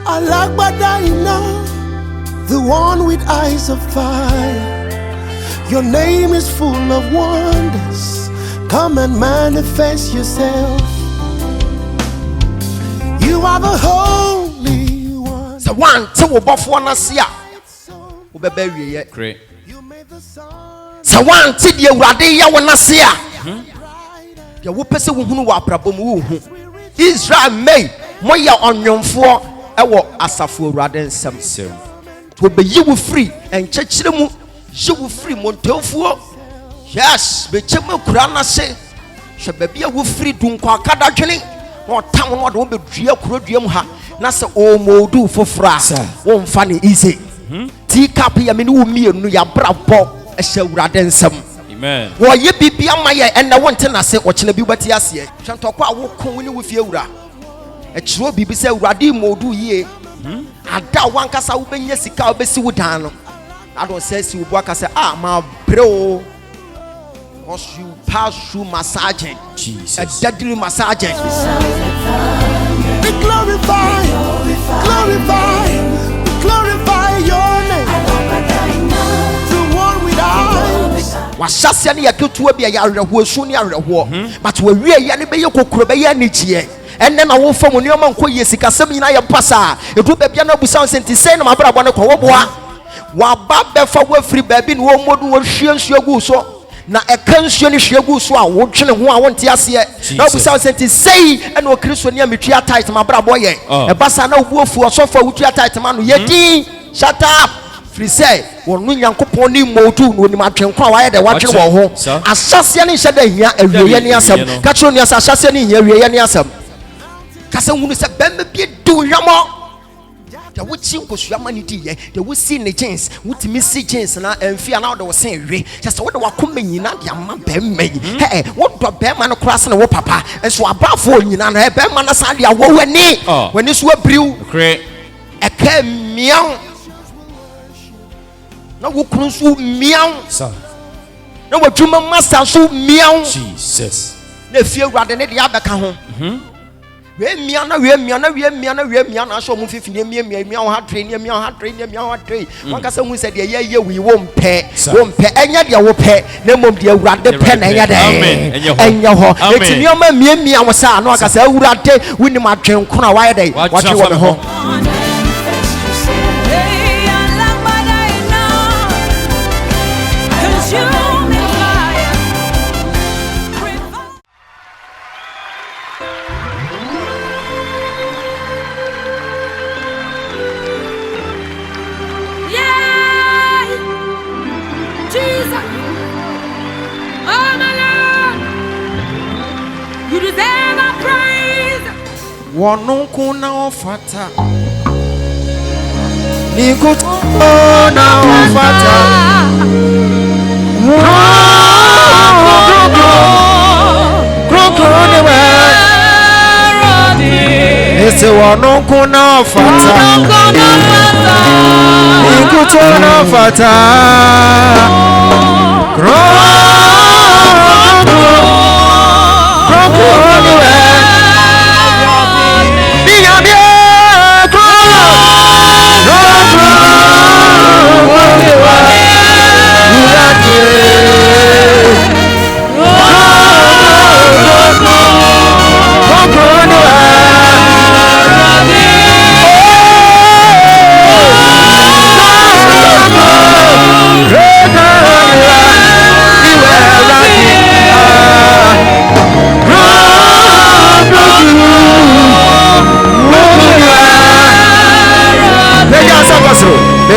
Alagbadaina, the one with eyes of fire. Your name is full of wonders. Come and manifest yourself. You are the Holy One. The one to buff one asia. Great. So one to the Radia one asia. The whoopers who wa prabomu. Israel may moya on your four. Ewo asafo raden sem to be you free and church them you free montelfo. Yes, be chemo kurana se she baby you free dun kwa kada dwene no tam no do be dua kuroduam ha na se o modu fofra won fa ne easy ti cap ya me no mienu ya brabo e she raden sem. Amen. Wo ye bibia maye en na wonte na se wo chena bi bati ase twantoko a wo kon ni wo fie wura e chiro bibi se urade modu ye ada wankasa wo benya sika wo besi wo dan no adon say si wo aka say ma bro once you pass through massaging Jesus a deadly massaging we glorify your name, the one with eyes. Washasya ni yakutu bia ya reho su ni reho but we wie ya ne be ye kokoro be ya ni gie enne na wo fam ni o man ko ye sika sem nyina ye pasa edu ba bia na busa senti sei na mabrabo ne ko wo boa wa ba be fa wo free ba bi ne wo modu wo hwie nsu gu so na eka nsu ni hwie gu so a wo twene ho a wo nte ase na busa senti sei ene o kristo ni ametwa tight mabrabo ye e basa na wo fu osofa wo twa tight ma no ye din shut up free say wonu nyankopon ni modu no ni matwenko a waye de watwe wo ho asase ni hye da hia awieye ni asem ka tro ni asase ni hia awieye ni asem kasa hunu se bembe bi du yamo ya wuchi nkosuama ni di ye de wusi ne jeans wutimi si jeans na emfia na de wo sen we just wo de wakoma nyina de ama bemma yi wo do bemma no krase ne wo papa enso abafo nyina no bemma na sa de awo wani wani so abriu eka mian na wo kunu so mian na wo dwuma master so mian Jesus na fie wrade ne de abeka ho we miana so mu fifini mia ha train wanka se hu se de ye we wo mpe enya de wo pe na mom de awurade pe na enya de enya ho etini o ma mia wo sa no aka se awurade wuni ma twenko na waye de watwe wo me ho wonunku na ofata nikuto na ofata ese wonunku na ofata nikuto na ofata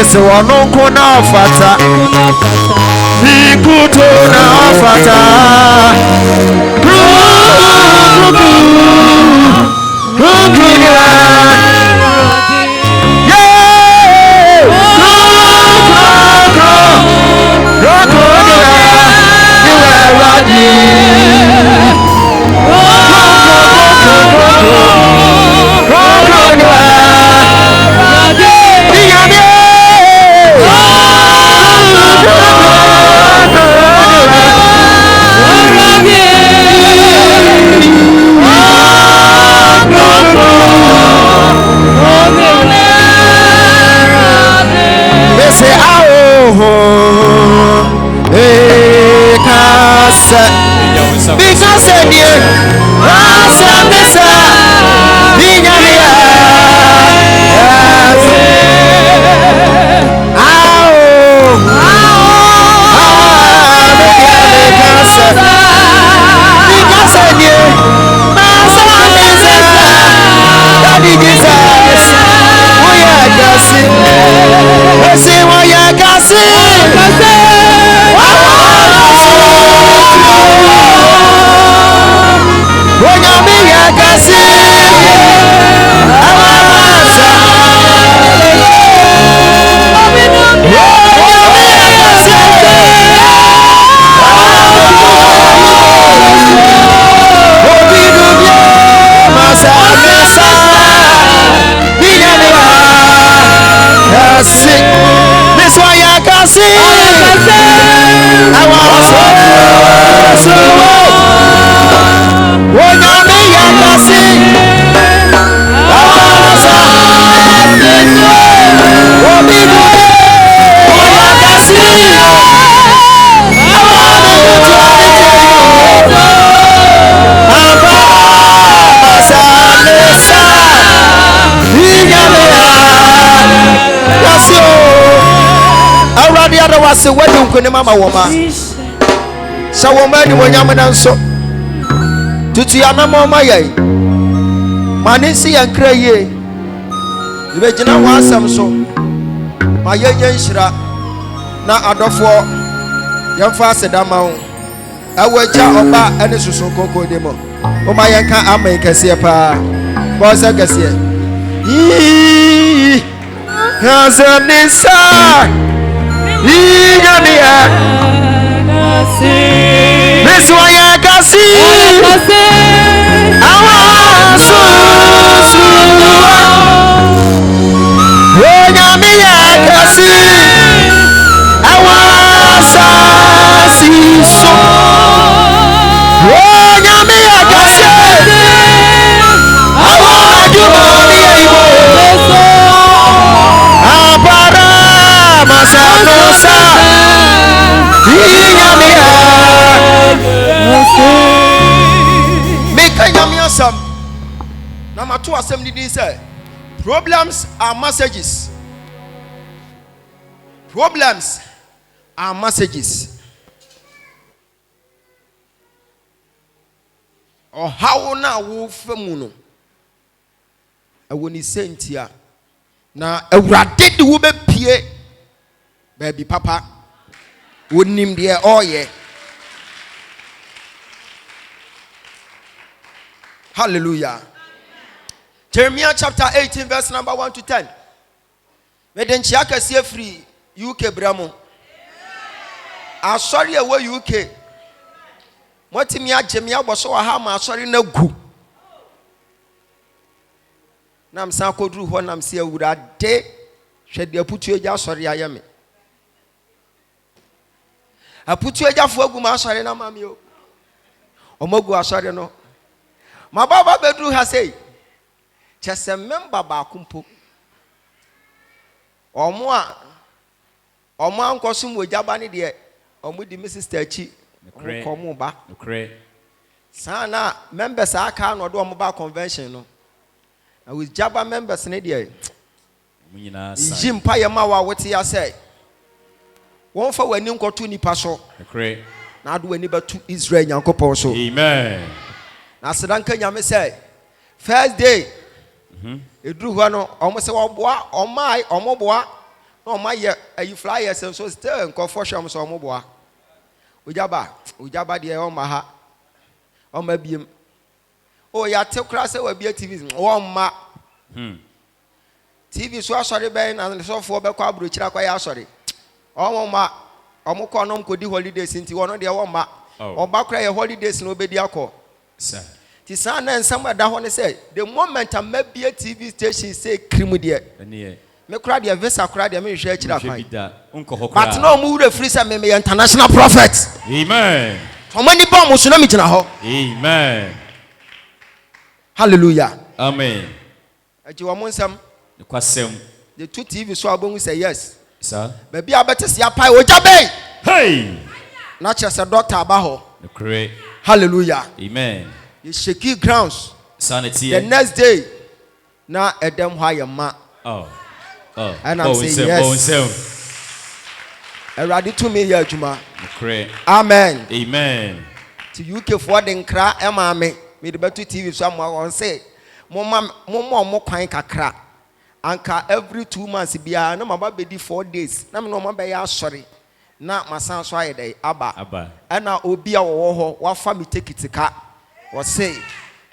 ese wonunku na ofata nikuto na ofata Se wedding kone mama woma sa woma ni wonyam na nso tutu ya na mama yai mane si ya nkra ye be gina wansam so ma yenye nhira na adofo yemfa asedama wo awaja oba ene susu konko de mo o ma yenka amai kase pa bo sa kase yi hazanisa Inyamia Miswaya kasi Awasu Inyamia kasi Awasa siso Inyamia kasi Awajumoni Abara Masanosa Inyamia Meka nyamia sam na matu asem didi say problems are messages. Problems are messages. Or how na wo famu no awoni sentia na awurade de wo be pie baby papa wonim de oye. Hallelujah. Jeremiah chapter 18 verse number 1 to 10. Meden chiaka sie free UK bramo. Asori ewo UK. Motimi agemi agboso wa ha ma asori na gu. Nam san kodru ho nam se awurade hwede aputu eja asori ayeme. Aputu eja fo agu ma asori na mami o. Omogu asori no. Ma baba bedru ha sei. Chese member ba kumpo. Omo ankoso mu Ogyaba ne de omo di Mrs. Tachi komo ba. Sana members aka no do omo ba convention no. Na with Ogyaba members ne de munyina sa. Jimpa ye ma wa wote ya sei. Won fa wani nkoto nipa so. Na do wani ba tu Israel Nyankopon so. Amen. Na sedanka nyame sei. First day edru ho no omo se wo boa omai omo boa no maye ayi flyers so still nkofo hwam so omo boa Ogyaba de o ma ha o ma biem o ya te kra se wa bia TV o ma TV so asori ben na so fo be kwa abro kira kwa ya asori o ma omo ko no mkodi holidays nti wono de o ma o ba kra ye holidays no obedi akọ sir. Tisana and somewhere that say the moment I may be a TV station say cream dear. Me crowd your visa crowd your me share chira. But no move the free some me international prophet. Amen. How many bomb was tsunami na ho? Amen. Hallelujah. Amen. Aji wa monsam. The kwasem. The two TV so abon say yes. Sir. Baby I better see apai Ogyaba. Hey. Not just a doctor abaho. The hallelujah. Amen. You shaky grounds. Sanity. The next day, now at them higher ma. And I'm saying yes. I ready to me here, Juma. Amen. Amen. To UK for the cra, Emma me the better TV somewhere on say, Mama, more quine kakra. anka every 2 months bia na maba bedi 4 days na me no maba ya asori na masan so ayede aba na obi a wo ho wa fa me ticket ka wo say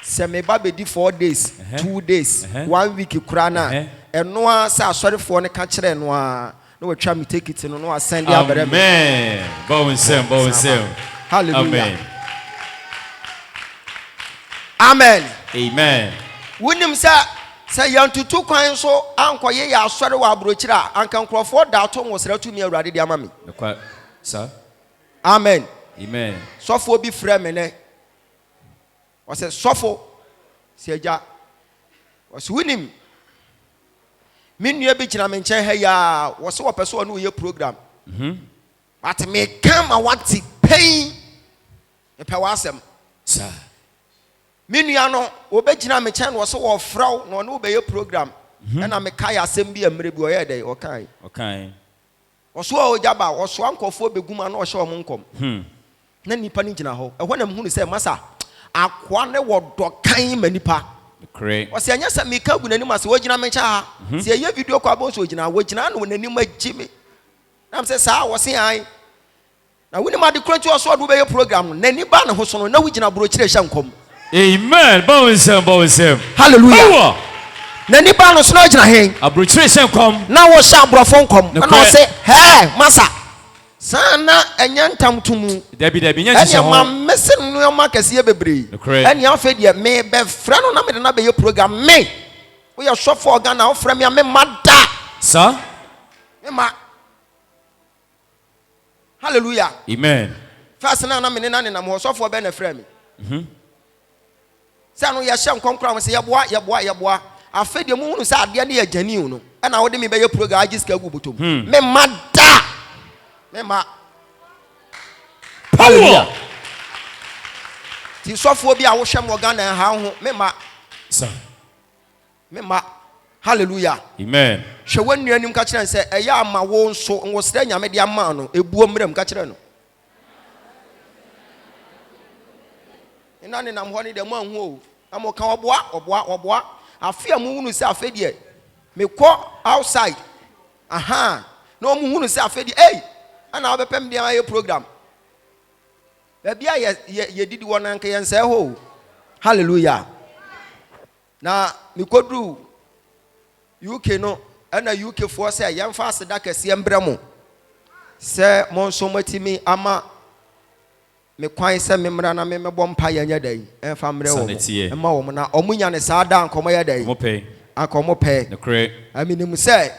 se me ba bedi 4 days 2 days 1 week kura na eno a se asori fo ne ka kire no a na we twa me ticket no no asend ya bere amen bow nsem hallelujah amen amen wonim say yantutu kwan so ankoye ya asori wa abrochira anka nkrofo da to nwosra tumi awurade di amame sir amen sofo bi frɛ me ne wɔsɛ sofo seja wɔsɛ wonim me nua bi gyina me nkyɛn ha ya wɔsɛ wɔpɛ so ɔno yɛ program but me come I want to pay me pɛ wasɛm sir me nua no obɛgyina me nkyɛn wɔsɛ wɔfrɛw na ɔno bɛyɛ program ɛna me kai asɛm bi amre bi ɔyɛ dɛ ɔkai wɔso Ogyaba wɔso ankɔfo beguma na ɔhyɛ ɔmo nkɔm na nipa ni gyina hɔ ɛhɔ na mhunu sɛ masa akwa ne wɔdɔ kan ma nipa wɔsɛ anya sɛ meka gu nanim ase wɔgyina me nkyɛn ha sɛ ɛyɛ video kɔ abɔ so wɔgyina no nanim agyi me na sɛ saa wɔse an na wonim ade kora nti ɔso ɔdo bɛyɛ program no n'ani ba ne ho so no na wogyina burokyire hyɛ nkɔm amen bow nsem hallelujah na nipa no so na gyina hen abrokyire hyɛ nkɔm na wo hyɛ aborɔfo nkɔm na ɔsɛ hey masa sana enya ntamtumu dabi nya nhyehyɛ ho ma mese no ma kɛse bebree ɛne afɛ deɛ me bɛ frɛ no na me de na bɛyɛ program me wo yɛ sɔfo organ na wo frɛ me me mada sir me ma hallelujah amen first na me ne na ne na mo sɔfo bɛ na frɛ me sɛ no yɛ hyɛ nkɔnkora mo sɛ yɛboa afɛ deɛ mu hunu sɛ adeɛ ne yɛ gyani no ɛna wo de me bɛyɛ program agye sika gu botom me mada me ma power ti sɔfo bi a wo hwɛ mo organ na ha ho me ma sir me ma hallelujah amen hwɛ wannua anim ka kyerɛ sɛ ɛyɛ ama wo nso wo srɛ nyame de ama no ebuo mmerɛm ka kyerɛ no ina ne nam hɔ ne de mo anhu o amo ka oboa afia mu hunu sɛ afɛ deɛ me kɔ outside aha na mo hunu sɛ afɛ deɛ hey ana obepem de ayɛ program bia ye didi wɔ na nka yɛn sɛ ho hallelujah na me kodru UK no ana UK fo sɛ yɛn fa aseda kɛse mbrɛ mo sɛ mo nso matimi ama me kwan sɛ me mra na me mebɔ mpa yɛnyɛ dai ɛfa mrɛ wo ɛma wo na ɔmunya ne saa da nkɔmɔ yɛ dai akɔmɔ pɛ nokre aminim sɛ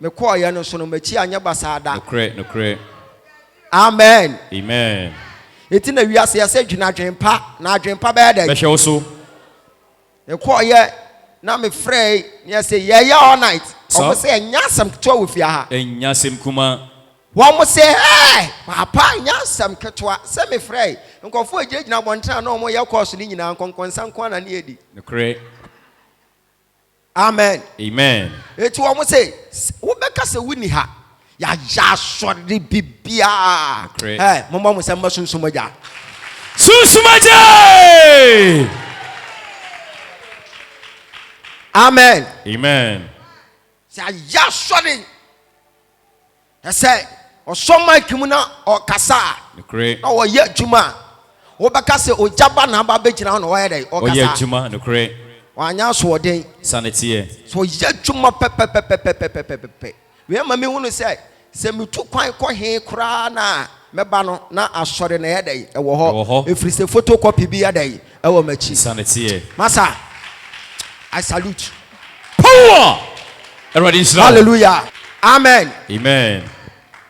me kɔ yɛ no so no machi anya basada nokre amen eti na wiase ya sɛ dwena dwempa na dwempa bɛyɛ dai bɛhwɛ wo so e kɔ yɛ na me frɛ ne sɛ yɛ all night ɔmo sɛ nya asɛm ketewa wo fia ha nya asɛm kuma wɔn mo sɛ papa nya asɛm ketewa sɛ me frɛ nkɔfo agyinagyina bɔntena na ɔmo yɛ kɔɔso ne nyinaa nkɔnkɔnsa nkɔ na ne edi nokre amen eti wɔn mo sɛ wobɛka sɛ wuni ha ya asɔre bibia mɔmɔ mo sɛ mma sunsumaja amen sɛ ya asɔre ɛsɛ ɔsɔ mic mu na ɔkasa na ɔyɛ adwuma wobɛka sɛ Ogyaba na aba bɛgyina na ɔyɛ dɛ ɔyɛ adwuma nokre wanya asoɔden sanetiɛ so ɔyɛ adwuma pɛpɛpɛpɛpɛpɛ wei ma me hunu sɛ metu kwan kɔ he koraa na mɛba no na asɔre na yɛ dɛ ɛwɔ hɔ ɛfiri sɛ photocopy bi yɛ dɛ ɛwɔ m'akyi sanetiɛ masa I salute power hallelujah amen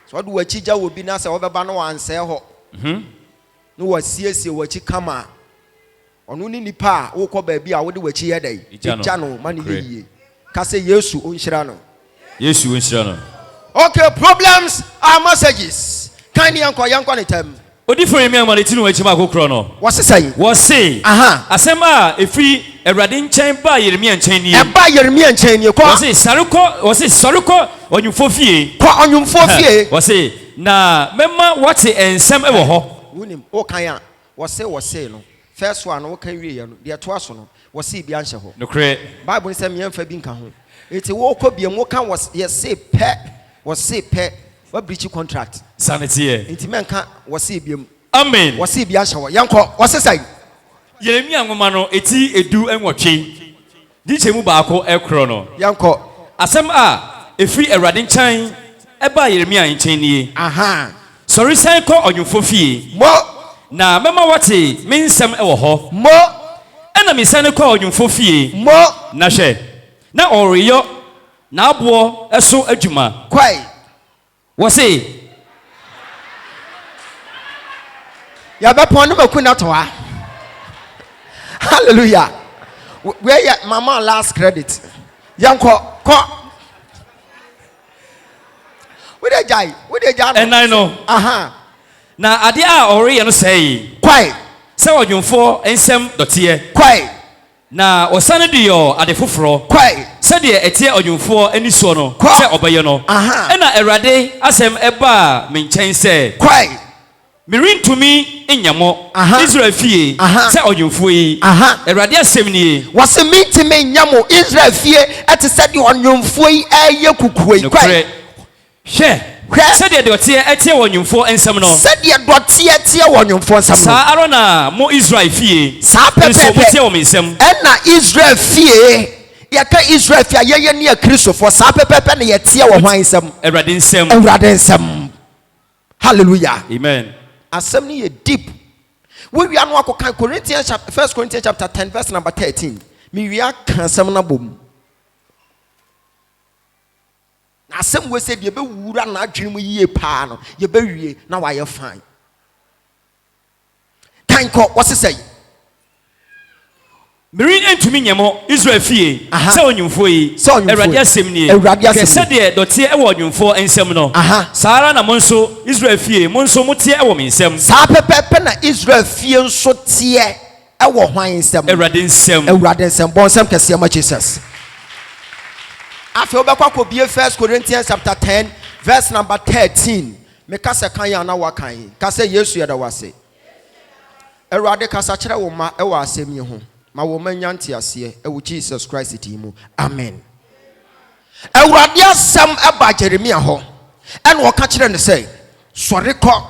so what do we teach will be now? So over no one say ho. No was CS what you come on. Only nipa who call baby. I would do what you had a channel money ye. Kase Yesu unshirano. Okay, problems are messages. Kindly uncle young quantum. Different me amani tinu echima ko krono. What's it saying? What say? Asema efri Eradin nchen ba Yeremia nchen ni. Ba Yeremia nchen ni ko. What's saruko onyumfo fie. Ko onyumfo fie. What's na mema what ensem e wo ho. Wunim o kan a what's no. First one o kan wie no. De to aso no. What's bi anhye ho. Nokre. Bible say me amfa bi nka ho. It woke up your mocha was say pet what breach contract. Sanity. Intimenka was see bium. Amen. Was see biasha. Yanko, what's the say? Yeremia ngomano eti edu enwotwe. Di chemu baako ekro no. Yanko. Asem a efi Awurade nkyɛn eba Yeremia nkyɛn nie. Aha. Sɔre san kɔ ɔnwomfo fie. Mo. Na mɛma wɔte me nsɛm ɛwɔ hɔ. Mo. Ɛna me san kɔ ɔnwomfo fie. Mo. Na hwɛ. Na ɔreyɔ na aboɔ ɛso adwuma. Kwai. Wɔse ya be pon no makuna to ha. Hallelujah. Where ya mama last credit. Yanko ko. We dey jai. and I know. Aha. Na ade a ɔreyɛ no sɛe. Kwai. Sɛ ɔdwomfo nsɛm dɔteɛ. Kwai. Na ɔsane de yɔ ade foforɔ. Kwai. Sɛdeɛ ɛteɛ ɔdwomfoɔ ani soɔ no sɛ ɔbɛyɛ no. Ɛna Awurade asɛm ɛbaa me nkyɛn sɛ. Kwai. Merintumi nyamo Israel fie sɛ ɔdwomfoɔ yi. Awurade asɛm nie. Was a meeting nyamo Israel fie at said you on ɔnwomfoɔ yi ɛyɛ kukuo. Kwai. Hwɛ. Sɛdeɛ dɔteɛ ɛteɛ ɔdwomfoɔ nsɛm no. Sɛdeɛ dɔteɛ teɛ ɔnwomfoɔ nsɛm no. Saa ara na mo Israel fie. Saa pɛpɛpɛ. Nso mo teɛ wɔ me nsɛm. Ɛna Israel fie. Yɛka Israel fie yɛyɛ ne Kristofo saa pɛpɛpɛ ne yɛteɛ wɔ hwan nsɛm. Awurade nsɛm. Awurade nsɛm. Hallelujah. Amen. Asɛm ne yɛ deep. We are no akɔka Corinthians chapter 1 Corinthians chapter 10 verse number 13. Me we are kan asɛm na bom. Asɛm we say de be wura na adwene mu yie paa no. Ye be wie na wa yɛ fine. Kan kɔ what say? Merin entumi nyamo Israel fie sɛ ɔnwomfoɔ yi. Awurade asɛm nie. Sɛdeɛ dɔteɛ ɛwɔ ɔnwomfoɔ nsɛm no. Saa ara na mo nso Israel fie mo nso mo teɛ ɛwɔ me nsɛm. Saa pɛpɛpɛ na Israel fie nso teɛ ɛwɔ hwan nsɛm. Awurade nsɛm. Awurade nsɛm. Bɔ nsɛm kɛseɛ ma Jesus. Afei wobɛkɔ akɔbie 1 Corinthians chapter 10 verse number 13. Meka sɛ kan yɛ ana wakan yi. Ka sɛ Yesu yɛda wase. Awurade kasa kyerɛ wo ma ɛwɔ asɛm yi ho. Ma wo manya ntiaseɛ ɛwɔ Jesus Christ ti mu. Amen. Awurade asɛm ɛba Jeremia hɔ. Ɛna ɔka kyerɛ ne sɛ sɔre kɔ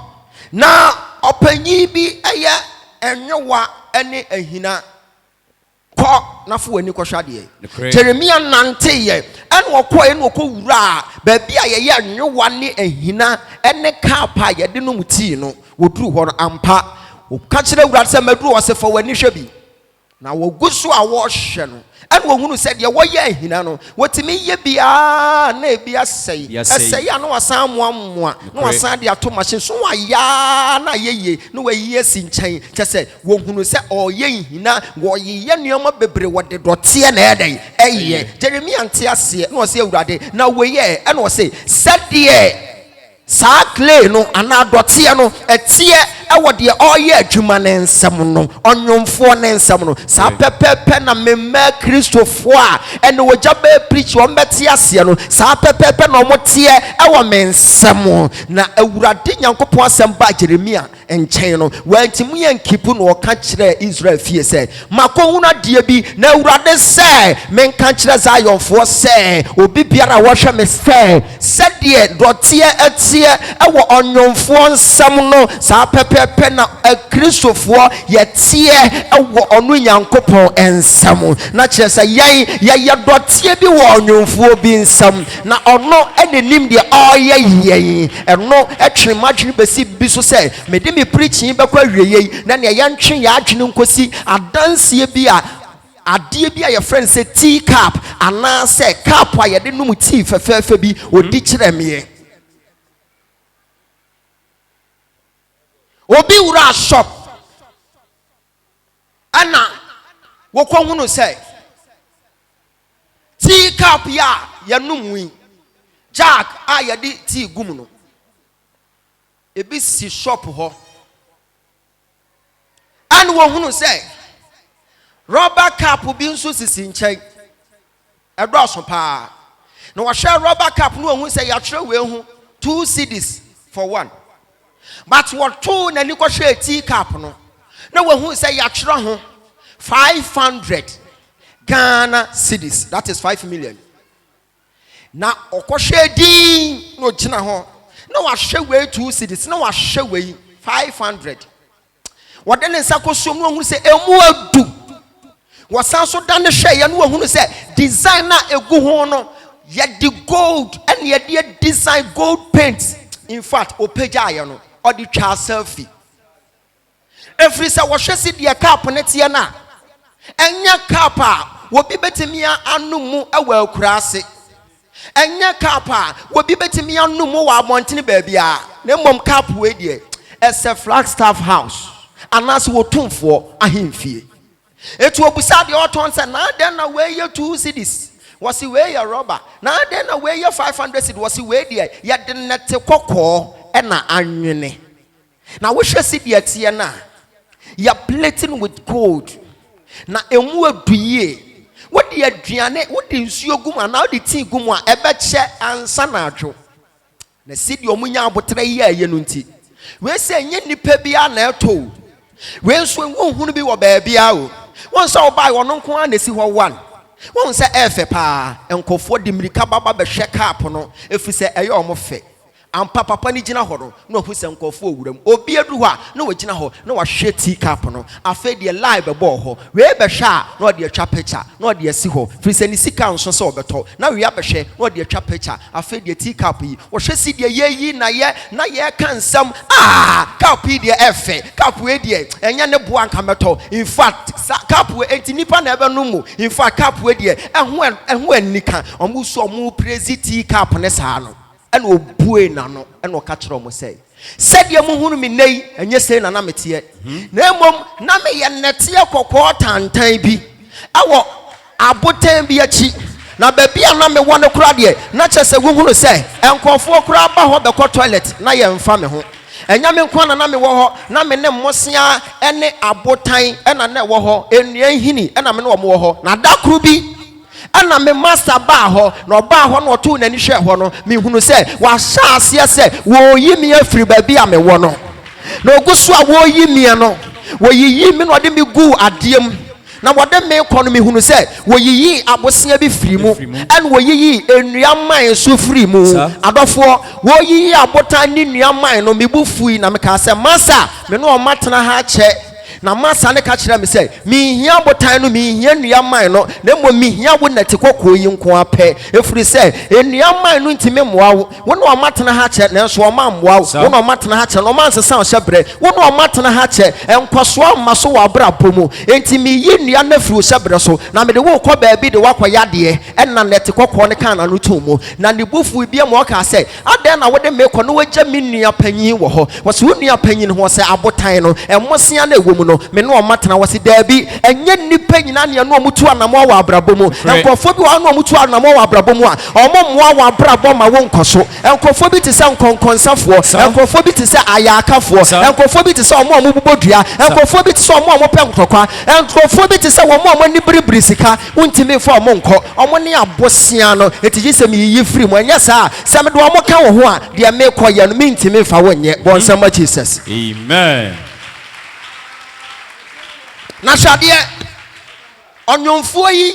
na ɔpanyin bi ɛyɛ ɛnyowa ɛne ahina kɔ na fo wani kɔhwɛ adeɛ. Jeremia nante yɛ ɛna ɔkɔɛ na ɔkɔ wura baabi a yɛyɛ anyowa ne ahina ɛne kaapa a yɛde nom tii no woduru hɔ no ampa ɔka kyerɛ Awurade sɛ maduru ɔsɛ fa wani hwɛ bi. Na wogu so a wɔhwɛ no ɛna wɔhunu sɛ deɛ wɔyɛ ahina no wɔtumi yɛ biara na ebi asɛe ɛsɛe a na wasan amoamoa na wasan de ato machine so wayaa na yɛyie na wayi asi nkyɛn kyɛ sɛ wɔhunu sɛ ɔyɛ ahina wɔyeyɛ nneɛma bebree wɔde dɔteɛ na ɛdɛn ɛyɛ Jeremia nte aseɛ na ɔsɛ Awurade na wɔyɛ ɛna ɔsɛ sɛdeɛ saa clay no ana dɔteɛ no ɛteɛ ɛwɔ deɛ ɔyɛ adwuma ne nsɛm no ɔnwomfoɔ ne nsɛm no saa pɛpɛpɛ na memma Kristofoɔ a ɛne wɔgya bɛɛ preach wɔn bɛte aseɛ no saa pɛpɛpɛ na ɔmo teɛ ɛwɔ me nsɛm na Awurade Nyankopɔn asɛm ba Jeremia nkyɛn no wɔntimi yɛ nkipu na ɔka kyerɛ Israel fie sɛ makɔhunu adeɛ bi na Awurade sɛ menka kyerɛ Zionfoɔ sɛ obi biara wɔhwɛ me sɛdeɛ dɔteɛ ɛteɛ ɛwɔ ɔnwomfoɔ nsɛm no saa pɛpɛpɛ na Kristofoɔ yɛteɛ ɛwɔ ɔno Nyankopɔn nsɛm na kyerɛ sɛ yɛyɛ dɔteɛ bi wɔ ɔnwomfoɔ bi nsɛm na ɔno ɛne nim deɛ ɔyɛ yɛn ɛno ɛtwe madwene bɛsi bi so sɛ mede me preaching bɛkɔ awie yi na nea yɛntwe yɛ adwene nkosi adanseɛ bi a adeɛ bi a yɛ friend sɛ tea cup anaasɛ cup a yɛde nom tea fɛfɛɛfɛ bi odi kyerɛ meɛ obi wura shop ana wokɔ hunu sɛ tea cup ya yɛnom wi jack a yɛde tea gum no ebi si shop hɔ ana wo hunu sɛ rubber cup bi nso sisi nkyɛn ɛdɔɔso paa na wɔhwɛ rubber cup no ohun sɛ yɛatwerɛ wei ho 2 cedis for one but wɔto n'ani kɔhwɛ tea cup no na wɔhun sɛ yɛatwerɛ ho 500 Ghana cedis, that is 5 million. na okwohwe din no gina ho na wahwe we 2 cedis na wahwe we 500 wode ne nsa kosom no hu se emu adu wasan so dan hwe ya no hu se design na egu ho no ye the gold and ye the design gold paint. In fact opeja ya no or the twa selfie every say wahwe si de cap ne tie na enya cap a wobi betimi anumu awa akurase enya cap a wobi betimi anumu wa abontene baabia na mom cap we de as a Flagstaff house anas wo tumfo ahemfie etu obusa de oton se na den na we ye 2 cedis was he weigh a rubber na den na we ye 500 cedis was he weigh de ya de nete kokko e na anwene na wo hwe cedi atie na ya plating with gold na emu aduye wodi aduane wodi nsuo gum na wodi tea gum a ebeche ansa na adwo na cedi omunya abotre ye aye no nti we se nye nipa bia na eto we nso nhunu bi wo ba bia o won se obai wono nko a na si ho one won se efe pa enkofo di mirika baba be hwe cap no efi se eye omofe ampa papa ni gina ho no hu se nkofo owuram obi edu ho a na wo gina ho na wa hwe tea cap no afa de live be bo ho we be hwe a na de atwa picture na de asi ho fi se ni sika nso se obeto na we abehwe na de atwa picture afa de tea cap yi wo hwe si de ye na ye kan sam cap yi de efe cap we de enya ne bo anka meto in fact cap we enti nipa na ebe no mu in fact cap we de ehu anika omu so omu praise tea cap ne sa no and obue na no and okachiro mo say said ye mu hunu mi nei enye sei na na metie na mom na me ye nete kokko tantan bi awo abotan bi achi na babia na me wone kura de na chese hunu say enkofo kura ba ho be ko toilet na ye mfa me ho enya me nkwa na me wo ho na me ne mmosia ene abotan ena na wo ho enua hini ena me ne wo mo ho na dakru bi ana me master ba ho na oba ho na oto nani hwe ho no me hunu se wa sha ase se wo yi mi afiri ba bia me wo no na oguso a wo yi mi no wo yi mi no de mi gu adiem na wode me kɔ no me hunu se wo yi abosia bi firi mu en wo yi enua man so firi mu adofo wo yi abotan ni nua man no me bu fui na me ka se master me no o matena ha che na masa ne ka kire me say mi hia botan no mi hia nua man no na mo mi hia wo nati kokko yi nko apɛ efiri say enua man no ntime moa wo no matena ha kye na nso o ma moa wo no matena ha kye no man sesa o hyebre wo no matena ha kye enkoso ma so wa bra pomu enti mi yi nua na firi o hyebre so na me de wo kɔ ba bi de wakoya de ɛna nati kokko ne kan na no tumu na ne bufu bia mo ka say adan na wo de me kɔ no wagya mi nua panyin wo ho wo se wo nua panyin ho say abotan no emmosia na ewo mu no me no matena wasi dabi enye nipa nyina ne no mutu anamo wa abrabomu enkofo bi wa no mutu anamo wa abrabomu a omo moa wa abrabom ma wo nkoso enkofo bi te se nkonkonsafo enkofo bi te se ayakafo enkofo bi te se omo mubodua enkofo bi te se omo penkokwa enkofo bi te se omo ni bribri sika untimi fo omo nko omo ne abosia no etiji se mi yi free mo enya sa se me do omo ka wo ho a de me koye no mi ntimi fa wo nye bonsama Jesus. Amen. Na shade onyomfo yi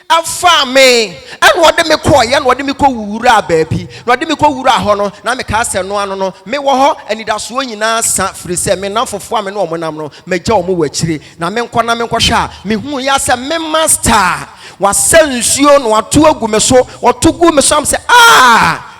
afa me en wode me koye na wode me ko wura baabi na wode me ko wura ho no na me ka se no ano no me wo ho anidaso nyina sa firi se me na fofo ame no omonam no me gya omo wachire na me nkɔ na me nkɔhwa me hu ya se me master wasansuo no wato agu me so otogu me so am se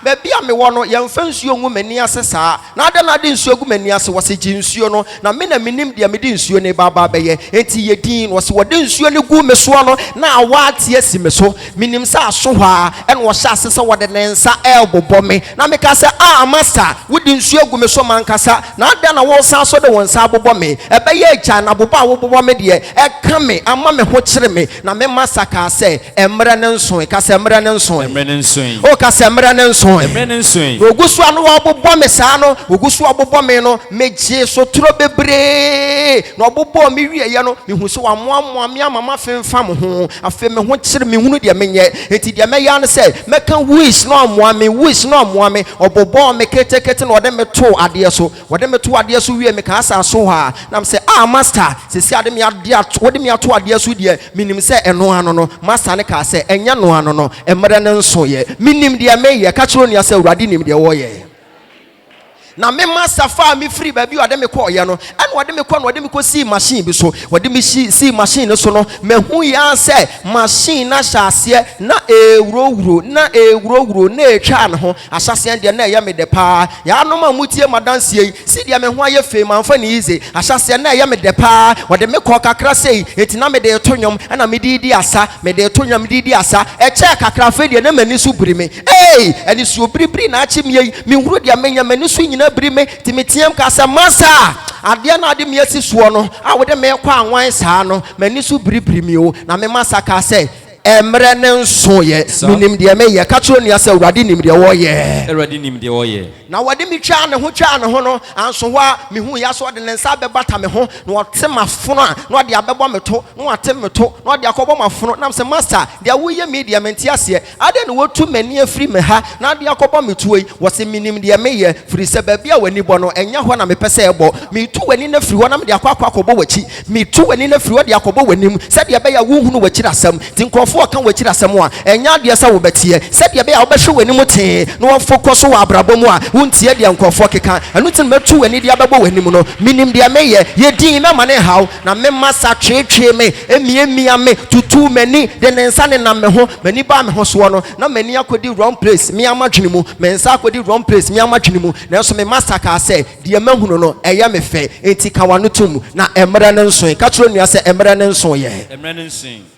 baby a me wo no yemfa nsuo ngu mani ase saa na ada na de nsuo gu mani ase wose gi nsuo no na me na minim de me de nsuo ne baba beye enti ye din wose wode nsuo ne gu me so no na awate asi me so minim sa aso hwa en wo hya ase se wode ne nsa elbobo me na me ka se master wode nsuo gu me so man kasa na ada na wo sa so de won sa abobo me ebeye agya na abobo a wo bobo me de eka me ama me ho kire me na me master ka se emre ne nso ka se emre ne nso o ka se emre ne nso Ogusu anu obobo me saa no ogusu obobo me no meje so tro bebre na obobo me wie ye no mehu so wamoamoa me amama femfam ho afa me ho kire me hunu de menye enti de me ya no say meka wish no amoa me obobo me kete no de me to ade so wie me ka asa so ha na me say master sesi ade me ade ato de me ato ade so de minim say eno ano no master ne ka say enya no ano no emre ne nso ye minim de me ye ka chiro ne say urade nim de wo ye na me master fa me free baby wade me call ye no and wade me call no wade me ko see machine bi so wade me see machine so no me hu ya say machine na hyase na ewuro na etwa ne ho ahyase de na ye me de pa ya no ma mutie madanse yi si de me hu aye fe manfa ne yize ahyase na ye me de pa wade me call kakra sei eti na me de tonyom na me di asa me de tonyom di asa e che kakra fe de na mani su biri me eni su biri na achi me huru de menya mani su nyina biri me timetiam ka sa masa ade na ade me asi suo no a wo de me kwa anwan saa no mani su biri me o na me masa ka say emre ne nso ye minim de me ye ka tro ne asa urade nim de wo ye na wade mi twa ne ho no anso ho a me hu ya so de ne nsa be bata me ho na wote mafono a na wade abebo me to na wate me to na wade akobo mafono na se master de wo ye media menti ase ade ne wotu mani afri me ha na de akobo me to yi wo se minim de me ye firi se ba bia wani bo no enya ho na me pese ebo me tu wani na firi ho na me de akobo wachi me tu wani na firi ho de akobo wanim se de be ya wo hunu wachi rasam ti nkrofo kan wachi rasam a enya de se wo betie se de be ya wo be hwe wani mu te na wo focus wo abrabom a wontie de nkrofo keka anu tin metu wani de abebo wani mu no minim de me ye din na mane haw na me masa twetwe me emiemia me tutu mani de nensa ne na me ho mani ba me ho so no na mani akodi wrong place me amadwene mu me nsa akodi wrong place me amadwene mu na so me master ka say de mahunu no eye me fe enti ka wano tum na emre ne nso ka tro nua say emre ne nso ye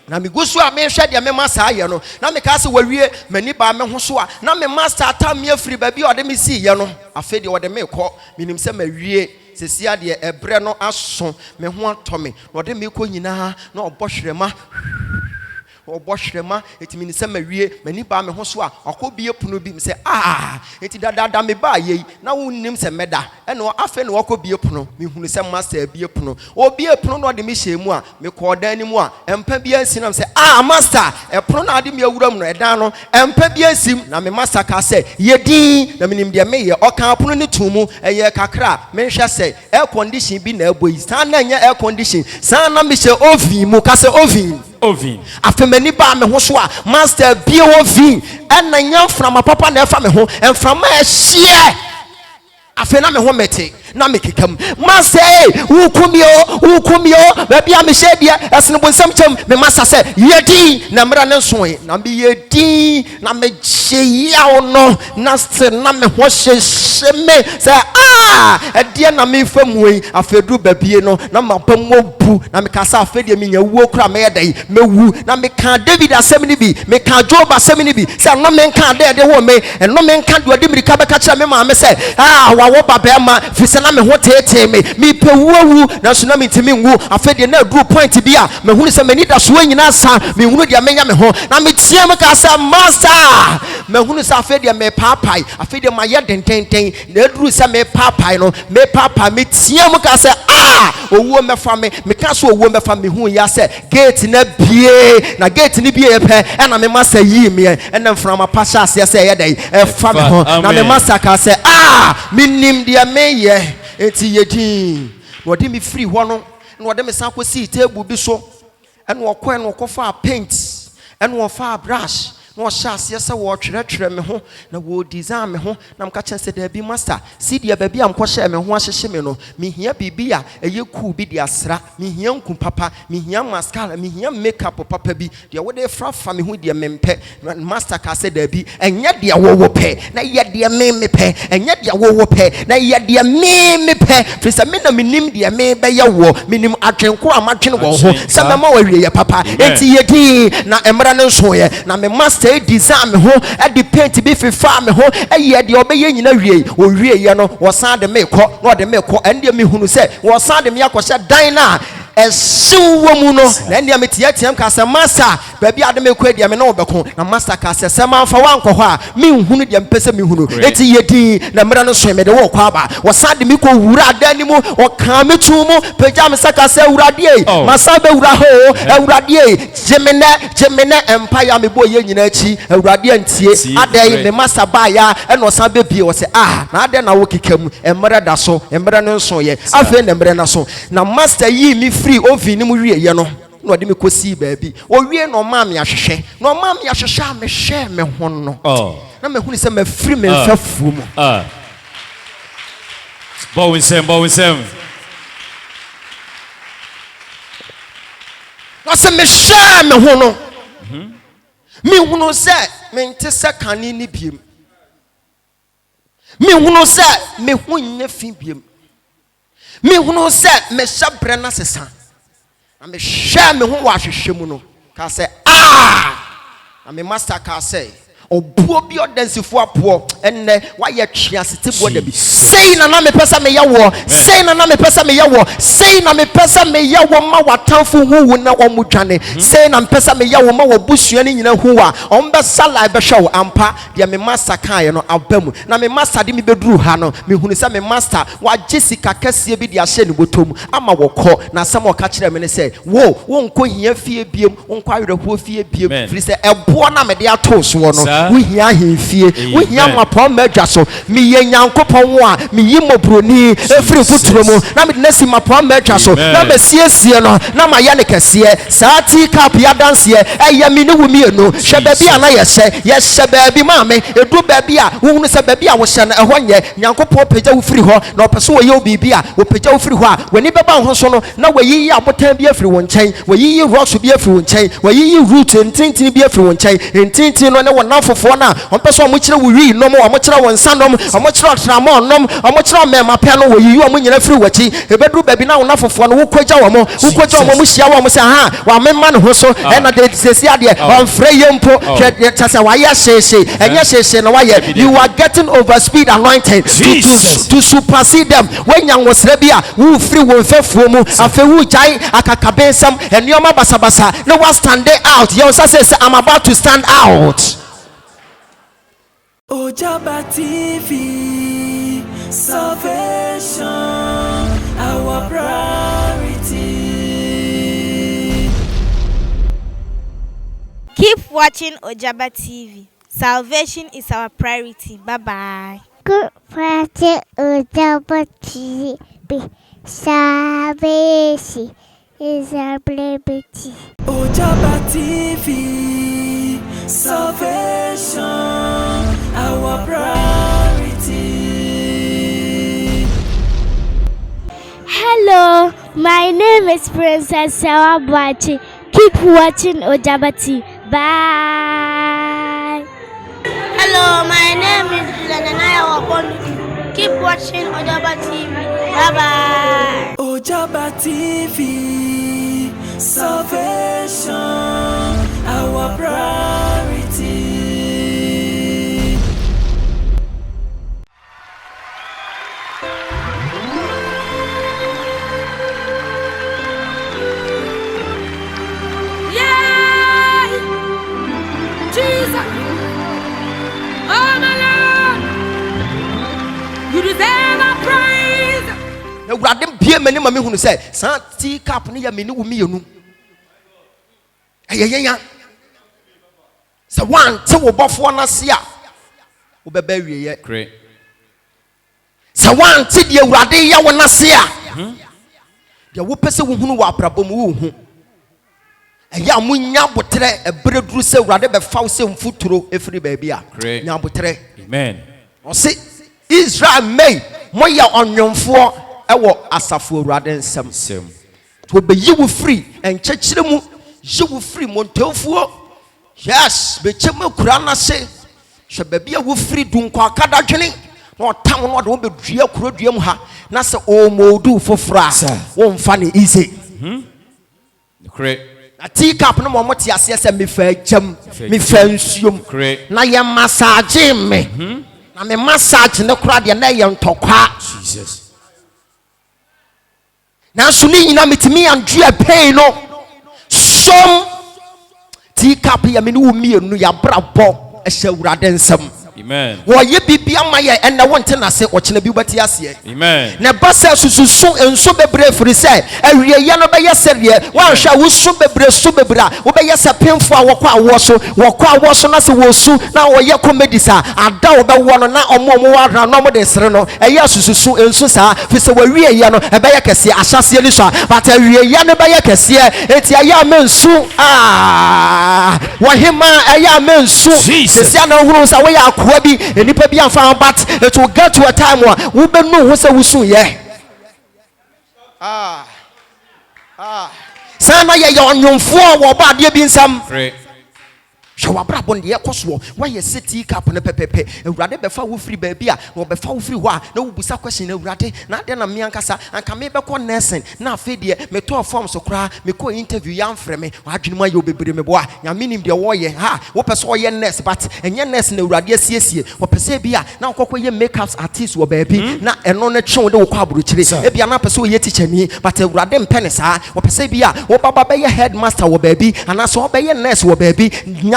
na me gusu a me hwe de me master aye no na me ka say wawie mani ba me ho so a na me master atam me afiri ba bi o de me si ye no afa de o de me kɔ minim say mawie sesia de ebre no aso me ho atome na o de me kɔ nyina na obɔhwerema etimi ni se mawie mani ba me ho so a akobie puno bi me se eti dada me ba ye na wonnim se meda eno afa ne akobie puno me hunu se master bie puno obie puno no de me hyemu a me kɔ dan ni mu a empa bia nsi na me se master e puno na de me awuram no edan no empa bia nsim na me master ka se ye din na menim de me ye ɔka puno ni tumu eye kakra me hwɛ se air condition bi na eboyi san na nya air condition san na me se oven mu ka se oven afemani ba me ho so a master bie oven na nya mframa papa na efa me ho mframa ehie afena me ho mete na me kekam master wukumio ba bia me hye dia esene bonsam kyam me master se yedi na mra ne so na me yedi na me gyeya no na se na me ho hye me se edie na me famu yi afedu babie no na mapam obu na me kasa afedie me nya wuo kura me yedai mewu na me ka David asem ni bi me ka Job asem ni bi se no me ka de wo me no me ka do de mirika be ka kira me ma me se wawo baba ma fise na me ho tete me pe wuwu na so na me ntimi nwu afedie na duru point bi a me hunu se me ni da so nyina sa me hunu de me nya me ho na me tie me ka sa master me hunu se afedie me papai afedie ma ye dententen na duru se me papai no me papa me tie me ka se owo mefa me ka so owo mefa me hu ya se gate na bie na gate ni bie pe na me master yi me na mframa pasha ase se ye dai fa me ho na me master ka se minim dia me ye enti yedin wodi me free ho no na wodi me san ko si table bi so na wokɔ na wokɔfa paint na wofa brush no chance yes wo twerɛtwerɛ me ho na wo design me ho na mka kyɛn sɛ da bi master si dia ba bi am kɔhyɛ me ho ahyehye me no me hia bibi a ɛyɛ cool bi de asra me hia nku papa me hia mascara me hia makeup papa bi de wo de fra me ho de mempɛ master ka sɛ da bi ɛnyɛ de wo pɛ na yɛ de me pɛ ɛnyɛ de wo pɛ na yɛ de me pɛ fi sɛ me na menim de me bɛyɛ wo menim atwenko amadwene wo ho sɛ me ma wo wie papa enti yɛdi na emra ne nso yɛ na me master design me ho e de paint bi fifa me ho eye de obeye nyina wie o wie ye no wo san de me kɔ no de me kɔ ende me hunu se wo san de me akɔhyɛ dan na ɛhyew wɔ mu no na nea metiatia ka sɛ master baabi ade me kɔ deɛ me na wɔbɛko na master ka sɛ sɛ manfa wankɔ hɔ a menhunu deɛ mpɛ sɛ menhunu eti yɛdin na mmerɛ no so mede wɔ kɔ aba wɔsa de me kɔ wura adan mu ɔka me tu mu pagya me sɛ ka sɛ awurade masa bɛwura hɔ awurade gyemene empire mebɔ yɛ nyina akyi awurade antie adɛn me master baaya ɛna ɔsan bɛbie wɔ sɛ na adɛn na wokeka mu mmerɛ da so mmerɛ no nso yɛ afei na mmerɛ no so na master yi me free oven no mu wie yɛ no na ɔde me kɔsi baabi owie na ɔma me ahwehwɛ na ɔma me ahwehwɛ a mehwɛ me ho no na mehunu sɛ mafiri me mfafuo mu bɔwensɛm na sɛ mehwɛ me ho no mehunu sɛ mente sɛ kane ne biem mehunu sɛ meho nyɛ fi biem mehunu sɛ mehyɛ brɛ no sesa na mehwɛ me ho wɔ ahwehwɛ mu no ka sɛ na me master ka sɛ obuo bi odansifu apo enne wayɛ tweaseteboɔ da bi sei na mepɛ sɛ meyɛ wɔ sei na mepɛ sɛ meyɛ wɔ sei na mepɛ sɛ meyɛ wɔ ma watamfo hu na ɔmo dwane sei na mepɛ sɛ meyɛ wɔ ma wɔbusua ne nyina hu a ɔmbɛsa live bɛhwɛ wo ampa deɛ me master kaeɛ no aba mu na me master de me bɛduru ha no mehunu sɛ me master wagye sika kɛseɛ bi de ahyɛ ne bɔtɔm ama wɔkɔ na asɛm ɔka kyerɛ me ne sɛ wonkɔ hia fie biem wonkɔ awerɛhoɔ fie biem firi sɛ ɛboɔ na mede atoo soɔ no wohia ahemfie wohia mwapɔn madwa so meyɛ nyankopɔn wo a meyi mmɔborɔni ɛfiri foturo mu na mede nasi mapɔn madwa so na masiesie no na mayɛ ne kɛseɛ saa tea cup yɛadanseɛ ɛyɛ me ne wo mmienu hwɛ baabi a na yɛhyɛ baabi maame ɛdu baabi a wohunu sɛ baabi a wohyɛ no ɛhɔ nyɛ nyankopɔn pagya wo firi hɔ na ɔpɛ so wɔyɛ wo biribi a wɔpagya wo firi hɔ a w'ani bɛba wo ho so no na wayiyi abotan bi afiri wo nkyɛn wayiyi rɔso bi afiri wo nkyɛn wayiyi root ntintin bi afiri wo nkyɛn ntintin no ne wɔ nam fofoɔ no a ɔmpɛ sɛ ɔmo kyerɛ wo wii nom ɔmo kyerɛ wo nsa nom ɔmo kyerɛ ɔtramɔ nom ɔmo kyerɛ ɔmɛma pɛ no wɔyiyi ɔmo nyina firi w'akyi ɛbɛduru baabi na wo nam fofoɔ no wokɔgya wɔ mo mo hyia wɔ mo sɛ wamema ne ho so ɛna de sɛsi adeɛ ɔmfrɛ yɛ mpo hwɛ kyɛ sɛ wayɛ hyeehye ɛnyɛ hyeehye na wayɛ you are getting over speed anointing to supersede them woanya nwɔsrɛ bi a wofiri wo mfɛfuo mu afei wogyae akakabensɛm ɛnneɔma basabasa na woastande out yɛwo sa sɛ I'm about to stand out. Ogyaba TV, salvation, our priority. Keep watching Ogyaba TV. Salvation is our priority. Bye-bye. Keep watching Ogyaba TV. Salvation is our priority. Ogyaba TV, salvation, our priority. Hello, my name is Princess Sawabachi. Keep watching Ogyaba TV. Bye. Hello, my name is Lananaya Wapondi. Keep watching Ogyaba TV. Bye-bye. Ogyaba TV, salvation, our priority. Yeah! Jesus! Oh my Lord! You deserve our praise! Awurade bie m'anim ma mehunu sɛ saa tea cup no yɛ me ne wo mmienu ɛyɛ yɛnya sɛ woante wo bɔfoɔ no ase a wobɛba awieɛ sɛ woante deɛ Awurade yɛ wo no ase a deɛ wopɛ sɛ wohunu wɔ abrabɔ mu wohu ɛyɛ a monya abotrɛ ɛberɛ duru sɛ Awurade bɛfa wo sɛ mfuturo ɛfiri baabi a nya abotrɛ amen ɔse Israel mei moyɛ ɔnwomfoɔ ɛwɔ asafo Awurade nsɛm to obeyi wo free enkyekire mu yi wo free montofuo yes bekyema kura na se hwe baabi a wo free dunkwa akadadwene na ɔtam no ɔde wo bedua kuro dua mu ha na se o modu fofora wo mfa ne easy na tea cup no mo te ase se me fa jam me fa nsuom na ye massage me na me massage ne kura de na ye ntokwa Jesus Now suni ina mitimi and dua pain no. Some teacup ya minu mienu ya brabo ehye Awurade nsam. Amen. Wo ye bibia maye and na wonte na se ochene bi bati ase. Amen. Na basa sususu enso bebre firi se awie ye no be yesere wan hwa wo su bebre wo be yesa pemfo a wokwa awo so na se wo su na wo ye comedy sa ada wo be wo no na omo wa no mo de sere no eye sususu enso sa fi se wawie ye no e be ye kese ahyase ni so but awie ye no be ye kese eti aye amensu wo hema aye amensu se na huru sa wo ya bi enipa bi amfa but it will get to a time where we be know who say we soon yeah sana ye onyomfo wo ba de bi nsam so wabrabo ne yekoso why you city cap ne pepepe Awurade befa wo free baby a wo befa wo free ho a na wo busa question Awurade na de na me ankasa anka me be ko nursing na afi de me to form so kra me ko interview ya mfrɛ me wadwene ma ye obebere me bo a nya minim de wo ye ha wo pese wo ye nurse but enye nurse na Awurade asiesie wo pese bi a na kokko ye makeup artist wo baby na eno na twe wo de wo kwa aburukyire e bia na pese wo ye teacher ni but Awurade mpene saa wo pese bi a wo baba be ye headmaster wo baby ana so wo be ye nurse wo baby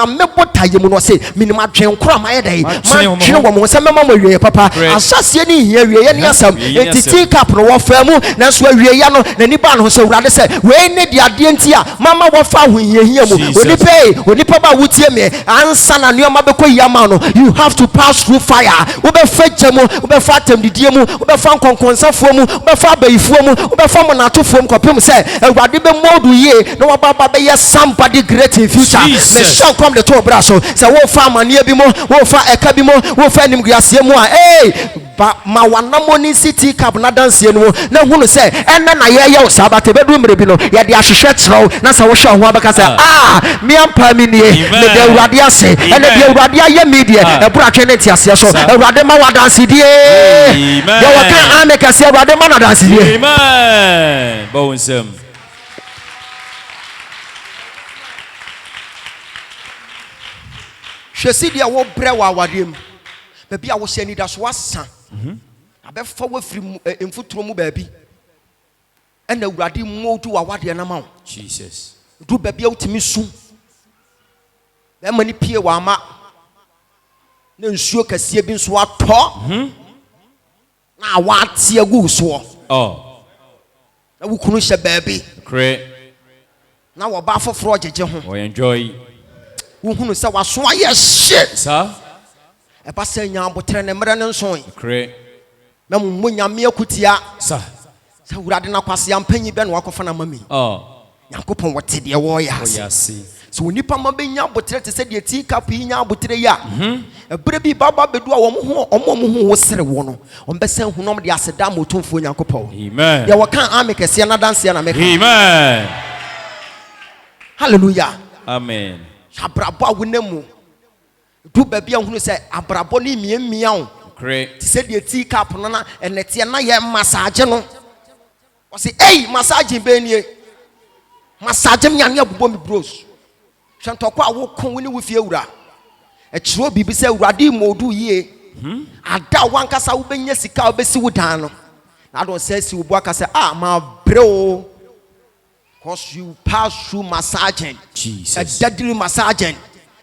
me botaye mu no se minima dwen kora ma ye dai ma twene wo mo se mema mo wie papa asase ni hia wie ye ni asam entity cap no wo fa mu na so wie ye no na nipa no so Awurade se we ne de ade enti a mama wo fa ho hia mu onipa ba wutie me ansa na neoma be koyia ma no you have to pass through fire wo be fa jemu wo be fa tamdidie mu wo be fa nkonkonsafuo mu wo be fa bayifuo mu wo be fa monatofuo mu kopem se Awurade be modu ye na wo baba be ye somebody great in future me shall come the to braso say wo fa mania bi mo wo fa eka bi mo wo fa nimguasie mu a ba ma wanamoni city cap na dansie no na hunu say enna na ye ye usabate bedu mre bi no ye de ahwehwe kyerɛw na sa wo hwe ho abaka say me ampa mi nie me de Awurade ase ene de Awurade aye media e bura twene ti ase so Awurade ma wa dansie die ye wo kan ameka say Awurade ma na dansie die amen bo nsem hwesi dia wo brɛ wa awadem baabi a wo hyɛ ni da so asa abɛfa wo firi mfuturo mu baabi ɛna Awurade mmodu wa wade na ma wo Jesus du baabi a wotimi su bɛma ni pie wa ama na nsuo kɛseɛ bi nso atɔ na wate agu so na wo kunu hyɛ baabi na wo ba foforo gyegye ho we enjoy wo hunu sɛ waso ayɛ shit sir ɛba sɛ nya abotre ne mmerɛ ne nso na mo nyame akutia sir sɛ Awurade na kwase ampanyi bɛ na wakɔfa na mami Nyankopɔn wote deɛ wo yɛ ase so onipa ma be nya abotre te sɛ deɛ ti kapo yi nya abotre ya ɛbrɛ bi baba bedu a ɔmo wo sere wo no ɔmbɛsɛ hunom de aseda motomfo Nyankopɔn amen deɛ wɔka ame kɛseɛ na danseɛ na meka amen hallelujah amen abrabo a wonam du baabi a hunu sɛ abrabo ne miamia wo ti sɛ deɛ ti cap no na ɛnɛteɛ na yɛ massage no ɔse ei massage bɛnie massage mnyane abobɔ me bros hwɛntɔkɔ a wokɔ wo ne wo fie wura ɛkyerɛ biribi sɛ Awurade mmodu yie ada wankasa wobɛnya sika wobɛsi wo dan no na adɔ sɛ si wo bo aka sɛ ma brɛ o cause you pass through massaging Jesus a deadly massaging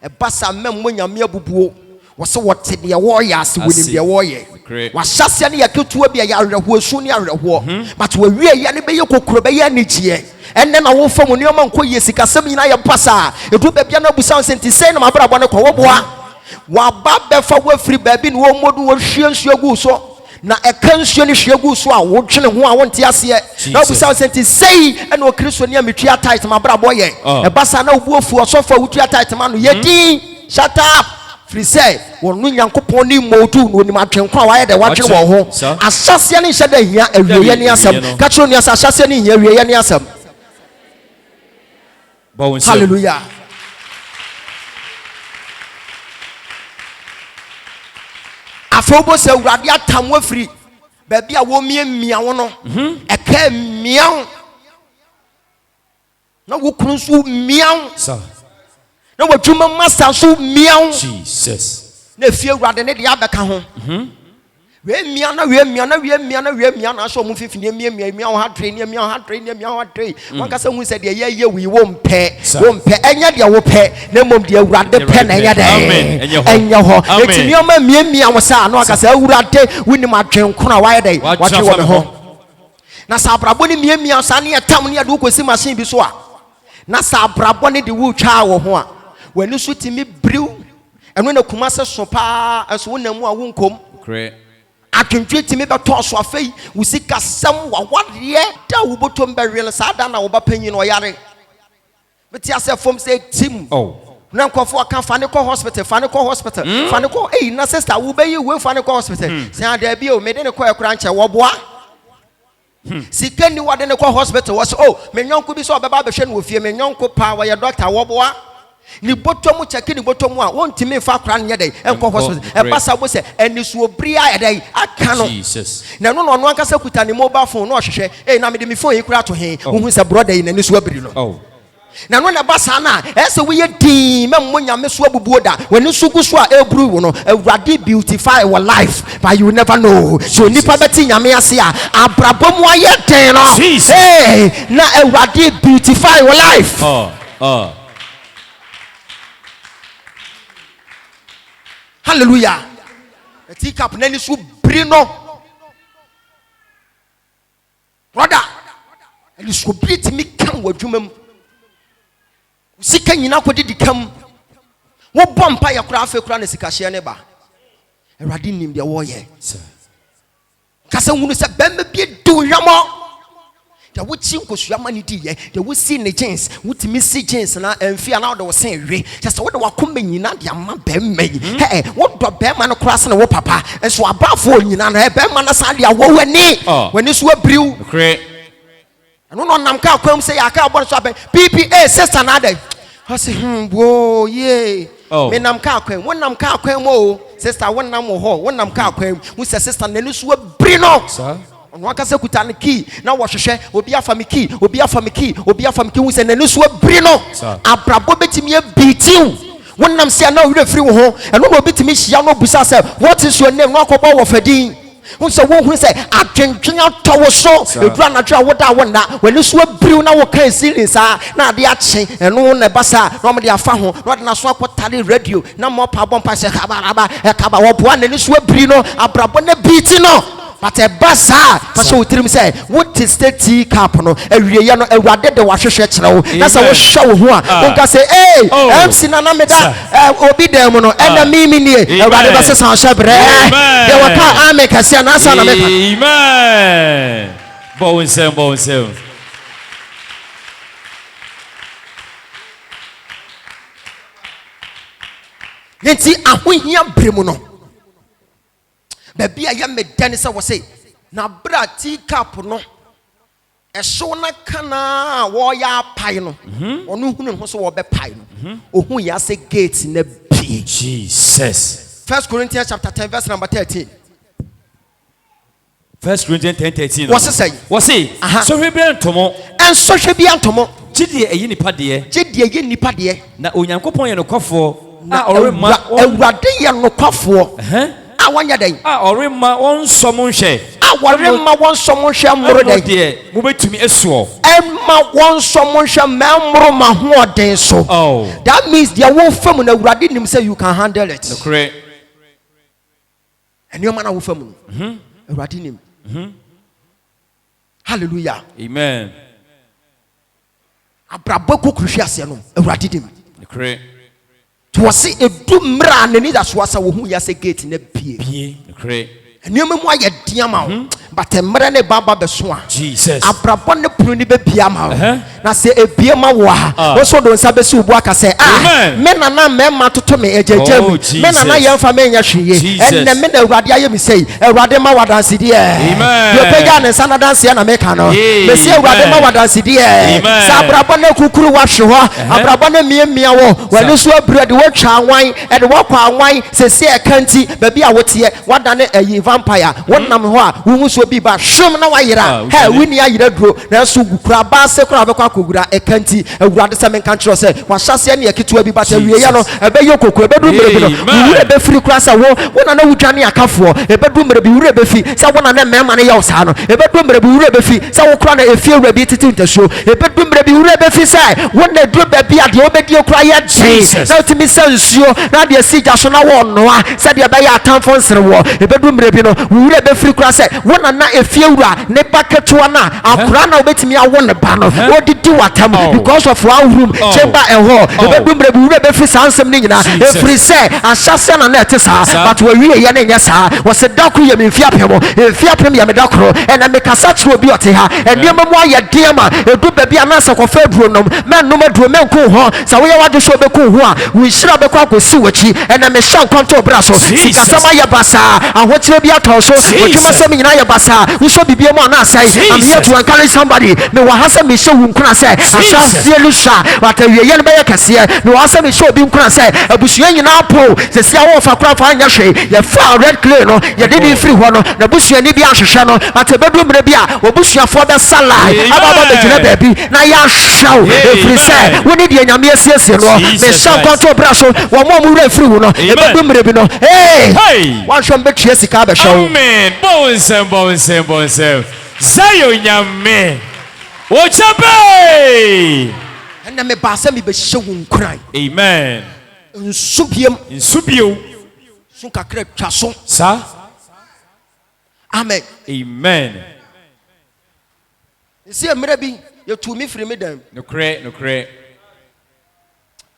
a basa memmo nyame abubuo wɔse wɔte deɛ wɔyɛ ase wonim deɛ wɔyɛ wahyɛseɛ ne yɛketewa bi a yɛawerɛhoɔ su ne awerɛhoɔ but wawie yɛ ne bɛyɛ kokoro bɛyɛ anigyeɛ ɛnɛ na wofa mu nneɔma nkɔ yie sikasɛm nyinaa yɛ mpa saa ɛdu baabia no abusa wo sɛ nti sɛi na mabrabɔ ne kɔ woboa waba bɛfa woafiri baabi ne wɔmmɔdu wɔhwie nsuo gu so na ɛka nsuo ne hwie gu so a wodwene ho a wonte aseɛ na wobusa wo sɛ nti sei ɛna ɔkristo ne a metua tight mabrabɔ yɛ ɛba saa na wobu afu ɔsɔfo a wotua tight ma no yɛdin shut up firi sɛ wɔno Nyankopɔn ne mmɔdu na onim atwenko a wayɛ dɛ wadwene wɔ ho ahyɛseɛ ne nhyɛ da hia awieɛ ne asɛm ka kyerɛ nua sɛ ahyɛseɛ ne hia awieɛ ne asɛm hallelujah afɔbo sɛ Awurade atam wafiri baabi a wɔmiamia wo no ɛka mmia na wo kunu nso mmia na wadwuma masa nso mmia Jesus na efie Awurade ne de abɛka ho we miana so mu fifini mia ha train one kasa hu said ye we won pay enya de wo pay na mom de awurade pay na enya de enya ho eti nioma mia wo sa no akasa awurade wuni ma twenko na waye de watwe wo ho na sa abrabo ni mia sa ne etam ne ade kosi machine bi so a na sa abrabo ne de wo twa wo ho a wani so timi briw eno na kuma se so pa eso wo namu a wo nkom atwentwe timi be to so afei wo sika sam wa wade da wo botom be real sa da na wo ba panyin no yare beti ase fom say tim na nkofo aka fa ne ko hospital na sister wo be yi we fa ne ko hospital say da bi o me de ne ko ekura nche wo boa sika ni wade ne ko hospital was me nyonko bi so obeba be hwe no ofie me nyonko pa wa ye doctor wo boa ni botomu cheki ni botomu a wontimi fa kra nye dey enko hospital e basa bo se enisu obria e dey aka no Jesus na no no anka sa kuta ni mobile phone no hwehwe na me de me phone yi kura to he wo se brother yi na enisu abiri no na no na basa na ese we ye din memmo nyame so abubuo da wani sugu so a ebru wo no awurade beautify your life but you never know so nipa beti nyame ase a abrabom aye den no na awurade beautify your life hallelujah. A teacup nani su brino. Brother, and you so beat me come with you. Sika nyina ko di kam. Wo bompa ya kura afa kura na sika hye ne ba. Erade nim de wo ye. Kasa hunu se bembe bi du yamo. Da wo chi nkosua ni di ye. Da wo si ne jeans, wutimi si jeans na emfi na wo de wo sen we. Just wo de wakoma nyina de ama bemma yi. Wo do bemma no kura se na wo papa. Enso abafo nyina na bemma na sa de awo wani. Wani so abriu. No nam ka kwam say ya ka bon so aben PPA sister na dey I say whoa yeah me nam ka kwam won nam ka kwam o sister won nam ho won nam ka kwam mu say sister na so abri no sir on aka say kuta ne key na wo hwehwe obi afa me key obi afa me key hu say na so abri no abrabo betimi abitiu won nam say na wo free wo ho eno no betimi hia no busa say what is your name no akobo wo fadin who say who say atwentwen atowo so edura na twa woda wona wani so abriu na wo kan series na de ache eno na basa na mo de afa ho na de na so akotare radio na mo pa bompa se kaba wo boa na ni so abri no abrabo na beat no but a basa so utrim say what is the tea cup no awie ye no awurade de wahwehwe kire wo na say wo hwe wo ho a won ka say MC na meda obi dem no ena mimi nie awurade ba se san hwe bre de wo ka ame ka se na sa na meka amen bo nsem nti ahohia bremu no baby aya medane se wo say na bra tea cup no ehwo na kana wo ya pai no onu hunu ho so wo be pai no ohun ya say gate na bi Jesus. 1 Corinthians chapter 10 verse number 13. 1 Corinthians 10:13. What's say? So we be antomo and so she be antomo gidi eyi nipa de na onyankopon ye no kwafo na orema awurade ye no kwafo awanya den orema wonsom nhwe awarema wonsom nhwe mmoro den mo betumi esuo emma wonsom nhwe mmoro ma ho den so that means there won fam na awurade nim say you can handle it correct and your man wo fam awurade nim hallelujah amen abrabako kruhwe ase no awurade nim correct to say edu mra na ni da so asa wo hu ya se gate na pie correct enioma mu aye diama but mra ne baba beso a Jesus abrabo ne pru ni be biama na se ebie ma wo ha wo so do nsa be si ubu aka se me na na me ma toto me ejeje me na na yemfa me nya hweye enne me na awurade aye mi sei awurade ma wadanse de yo pega ne sana danse na me ka no me se awurade ma wadanse de sa abrabo ne kukuru wa hwe ho abrabo ne mia wo wani so abru de wo twa anwan e de wo kwa anwan se se e kanti ba bi a wote wadane ayi vampire wonam ho a wo hu so bi ba hwem na wayera he wini ayera duro na so gukura ba se kura abekwa kogura ekanti awurade se menka kiro se wa hyase ne yakituwa bi ba ta wie ya no ebeyo kokko ebedu mre bi no wure be firi kura sa wo wona na wudwane akafo ebedu mre bi wure be fi sa wona na mema ne ya osa no ebedu mre bi wure be fi sa wo kura na efie wure bi titi ntasuo ebedu mre bi wure be fi sa wona duro be bi ade obedi okura ya Jesus na timi se nsuo na de sija so na wo noa se de be ya atamfo nsere wo ebedu mre bi no wure be firi kura se wona na efie wura ne paketua na akura na obetimi awo ne ba no odidi watam because of our room chamber and hall ebedu mre bi wure be fi sa ansem ni nyina efiri se ahyase na na etesa but we wie ye na nya sa wo se dakru ye me fiapemo fiapem ye me dakru ena me kasa tro obi ote ha enema mu aye diama edu ba bi anasa kofa aduro nom mennom aduro menko ho sa wo ye wade so be ko ho a we shira be kwa akosi wachi ena me shan konto bra so sikasama ye basa ahokyere bi ato so otwema se me nyina ye basa wo so bibie mu ana asai am here to encourage somebody me wa hasa me show nkuna se ahyase lusha wata wie ye no be ye kase me wa hasa me show bi nkuna se abusua nyina po se sia wo fa kura fa anya hwe ye fa red clay no ye de bi free ho no na busua ni bi ahwehwe no ate bedu mre bi a obusuafo be salai ababa be gire ba bi na ya hwaw efiri se woni de nyame asiesie no me sha kwanto bra so wo mo mu re free ho no e bedu mre bi no hey wan shom be tue sika be hwaw amen bonsem zayo nyame Ogyaba ena me ba se me be hye wo nkran amen nsubiem sun kakra twa so sa amen see emre bi ye tu mi firi me dan no kre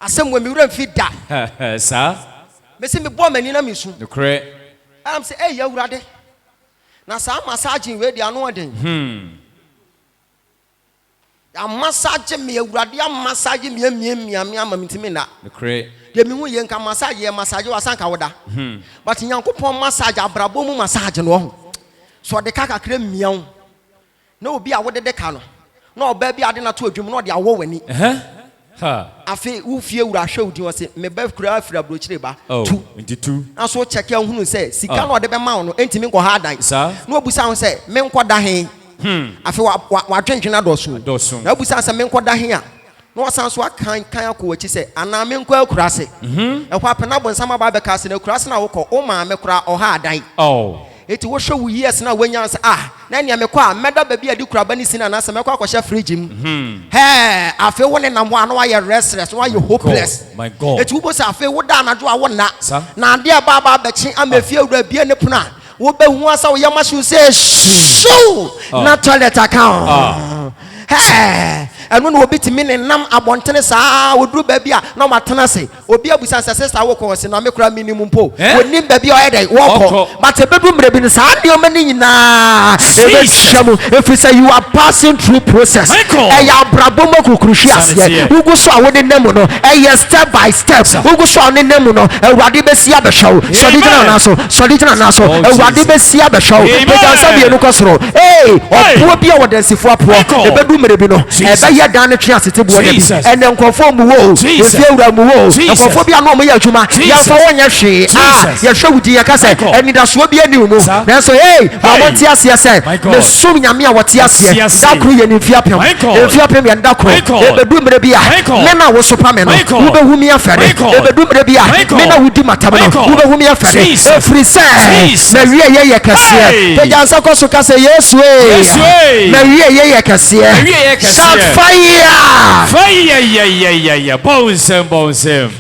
asem we mi wura mfi da sa me se me bo mani na me su no kre am say eh ya wurade na sa massage we di ano oden ya massage me ya wurade ya massage me amamintimi na no kre de mi hu ye nka massage wasanka woda but nyankopon massage abrabo mu massage no ho so de kaka kra miaw na obi a wode de ka no na oba bi ade na to adwum na de awo wani afi wo fie wura hwe odi wo se me ba kura afira brochire ba tu na so check ya hunu se sika na ode be ma no entimi nko ha dan na obusa ho se me nko da hen afi wa dwendwena doso na obusa se me nko da hen a na wasan so kan akwachi se ana me nko akura se e kwa pena bonsama ba be ka se na akura se na wo ko o ma me kura o ha dan eti wo hwe wo years na wanya se na nia me kwa meda ba bi adi kura ba ni sina na se me kwa kwahye fridge mu he afi wo ne nam ano aye restless wo aye hopeless my god eti wo bo se afi wo da na jo a wo na ade ba ba chi amafie wura bie ne puna wo be hu asa wo yama shu se shoo na toilet account enu no obi timi ne nam abontene saa woduru ba bia na matena se obi abusa se sister wo ko se na me kura minimum po onim ba bia oyede wo ko but ebedu mre bi ne saa de o mani nyina ebe shamu if you are passing through process ya brabo mokukruhwi ase ugu so a wode nemu no step by step ugu so ne nemu no awurade besi abehwaw sodijina naso awurade besi abehwaw pejansa bi enu kosoro opuo bia wodensifo apo ebedu mre bi no ebe ya dan twe asete bo de bi ene nkofo mu wo efiewura mu wo nkofo bia no mo ya adwuma ya fa wonya hwe ya hwewudi ya kase eni da so bia ni mu na so mabonti ase ase me so nyame a wote ase dakru ye ni fiapem ya dakru ebedu mre bia me na wo so pa me no wo be humi afere ebedu mre bia me na wudi matam no wo be humi afere efri se na wie ye kase pejansa ko so kase yesu na wie ye kase fire bonsem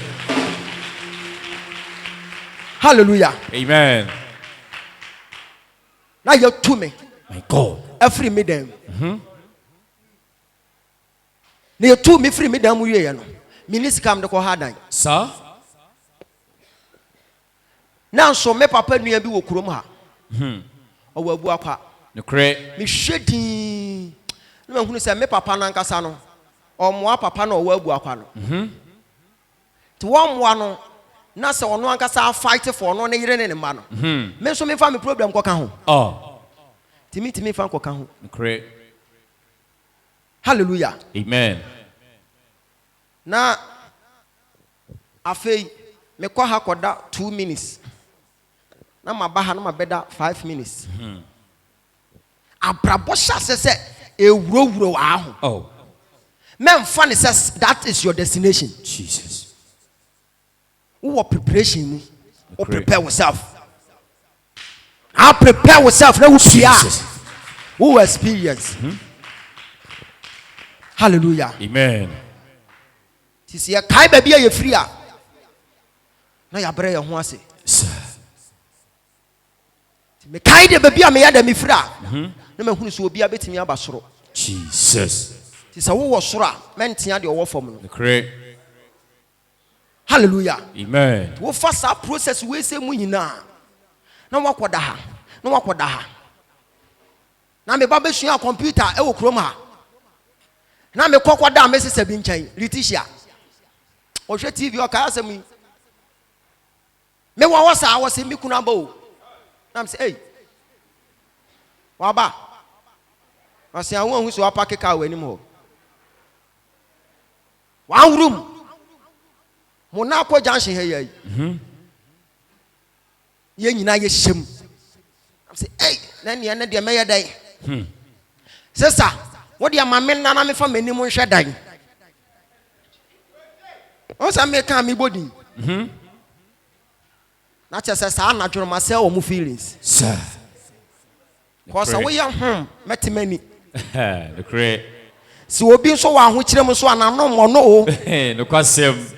hallelujah amen na you to me my god every me dem na you to me free me dem wie ye no minister kam de ko hadan sir na so me papa nua bi wo kurom ha owo abu akwa no kre me hwedin na hunu se me papa na nkasa no omoa papa na owo abu akwa no ti wo moa no na se ono ankasa fight for no ne yire ne ma no me so me fa me problem ko ka ho timi fa ko ka ho kre hallelujah amen na afei me kwa ha koda 2 minutes na maba ha na mabeda 5 minutes abrabosha se ewuro aho. Oh. Men funny says that is your destination. Jesus. Who preparation? Who prepare yourself? I prepare yourself. Now who experience? Hallelujah. Amen. This year, kai baby you free. Now you pray your one say. Me kai de baby me ya de me free. Na me hunu so obi abetimi abasoro. Jesus. This a wo soro men tia de owo fam no. Correct. Hallelujah. Amen. Wo fast process we say mu nyina. Na wakoda ha. Na wakoda ha. Na me ba besua computer e wo krom ha. Na me kokoda me sese bi nchen. Letitia. O hwe TV o ka asem. Me wo wasa wo se mi kuna ba o. Na me say hey. Wa ba. Wa se awon hu so wa park car wani mo. One room. Monaco junction here. Ye nyina ye shem. I say, hey, then you need the mayor day. Sister, what do you mamma na me for many moon shed dying? Also, I make me body. Not just as I natural myself or feelings. Sir. Because we are met many. The great. So we'll be so one which them so and I know more no. No question.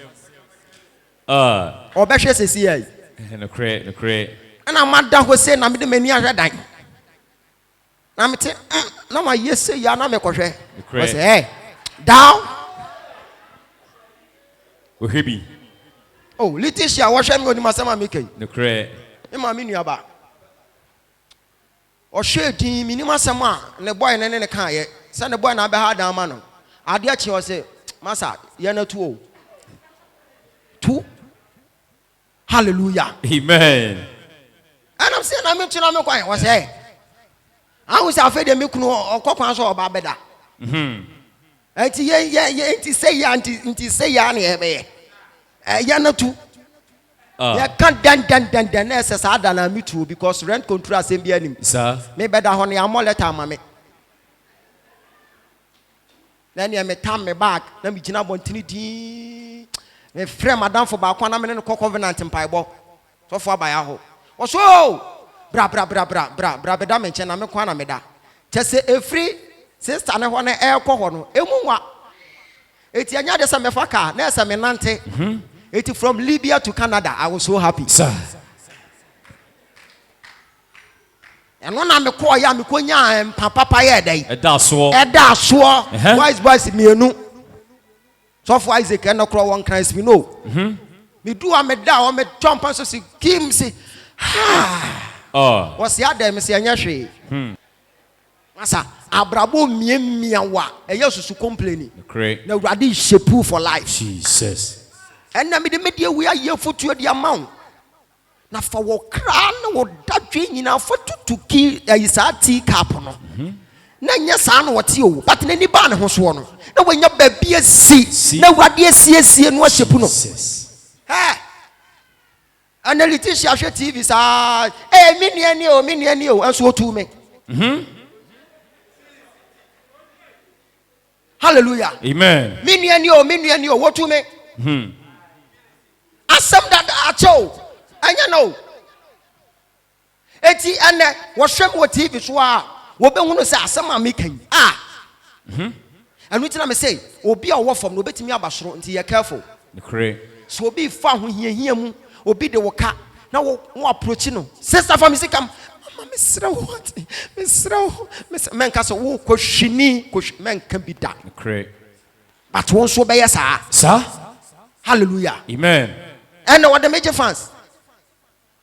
Or better says here. The great. And I'm mad down who say, I'm the many are dying. I'm saying, no, my yes, say, you're not me. I say, hey, down. Oh, heavy. Oh, Letitia, what shall I go to my summer making? The great. In my mini about. Or shady minima sama, and the boy and then the car yet. Send the boy and I behad down man. I dare you say, Massa, you're not too old. Two? Hallelujah. Amen. And I'm saying, I'm to know quiet. Was hey? I was afraid of me or cockles or babeda. And say, Auntie, say, Yanni, Yana too. You can't then as I than me too because rent control same be enemy. Sir. Maybe that honey, I'm more let mammy. Then you may turn me back. Let me jina bontinity. Me frame madam for back 1 minute covenant in Pieball. So far by our home. Oh, so bra, bedam and chena me kwana meda. Just say a free sister and I want to air cohono. Emuwa. It's yanya de samefaka, Nessa menante. It's from Libya to Canada. I was so happy. Sir. And when I'm a choir, I'm a and papa paya day. That's so. Wise boys, me no. So for Isaac and no crow one Christ, we know. Me do a medal, me jump and say, Kim say, what's the other, Miss Yanyashi? Massa, Abrabo miawa, a yes to complain. Great. No radish shepu for life. Jesus. And I mean, the media we are here for to the amount. Now for what crown or that dream in our foot to kill a tea cap. Nanya san what you, but in any ban was one. No, when your baby see, no, what dear see and worship. Hey, and the Letitia TV side, minion, and so to me. Hallelujah. Amen. Minion, what to me? Asem that acho, and you know. Eti and what shame what TV so what be want to say asem making and which I say obi a wo from no betimi abasoro until you careful. So obi fa ho hia mu obi de wo ka na wo approach no sister for me say come mama mesra what mesra men ka so wo kohwini men can be that but won so be yes sir. Hallelujah. Amen. And what the major fans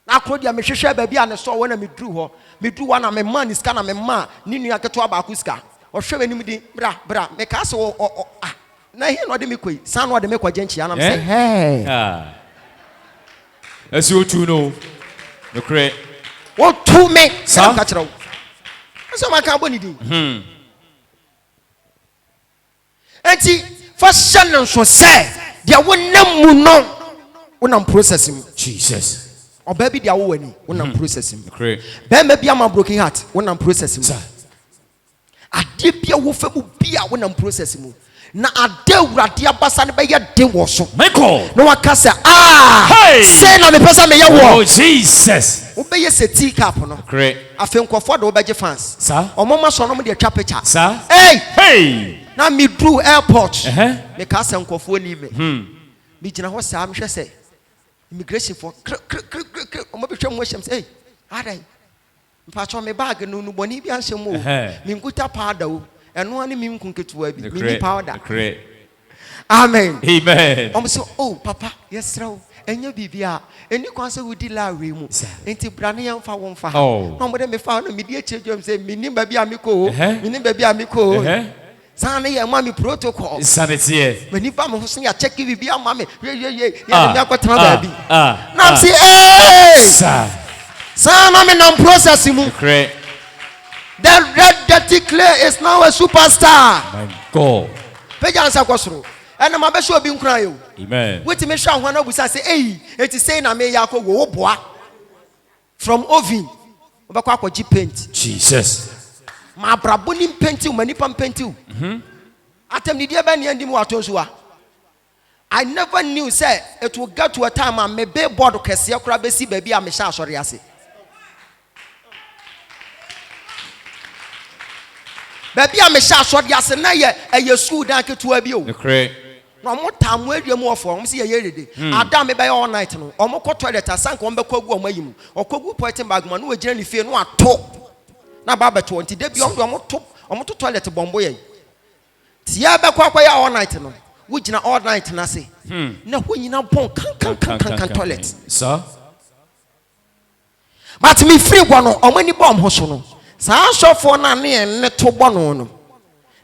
na krodia me hwehwe ba bia ne so wona me dru ho me dru wana me man iska na me ma ni nua keto ba akuska o hwe anim di bra me ka so na he no de me koi san no de me kwaje nchia na me say hey as you two know the cre what to me san ka kire wo so ma ka boni di enti fa shan so say dia wonam mu no wonam processing Jesus. Or baby, they are winning. When I'm processing. Baby, I'm a broken heart. When I'm processing. ade bia wo fa mu bia wo nam process mu na ade urade abasa ne be ye de wo so Michael no waka say say na me pesa me ye wo oh Jesus wo be ye se tea cup no great afen kwofo de wo be je fans sir omoma so no me de twa picture sir hey na me through airport me ka say kwofo ni me me gina ho sa me hwe say immigration for omo be hwe mo hwem say adai mpacho me bag no no boni bi anhye mo me nkuta powder o eno ani mi nkunketua bi me powder amen omo say oh papa yes raw enya bibia eni kwan say wudi lawe mu enti brane yam fa won fa no mo de me fa no me di echejom say minim ba bi amiko Sana ya mami protocol. Sanity. When you found me, you check if you are mommy. Yeah. Now see, hey, Sana me non processing. Great. The red dirty clay is now a superstar. My God. Pejansa kwasro. And I'm a sure being crying. Amen. Wait to me shout when I was say, hey, it is saying I may yako wo boa from oven. Obakwa G paint. Jesus. Ma braboni mpenti mani pampenti atem ni dia ba ne ndim wato so a I never knew say it will get to a time and me be board kese akura be si baby a me sha asori ase baby a me sha asori ase na ye school dan ketua bi o correct no mo tamu aduam ofo mo se ye yerede adam me be all night no omo ko toilet asanka omo be kwagu omo ayimu okogu poitin bag ma no agina ni fie no ato na baba 20 de bi omo to toilet bombo ye tia be kwa ya all night no wo gina all night na se na ho nyina bon kan toilet sir but me free go no omo ni bom ho so no sa shofo na ne to bo no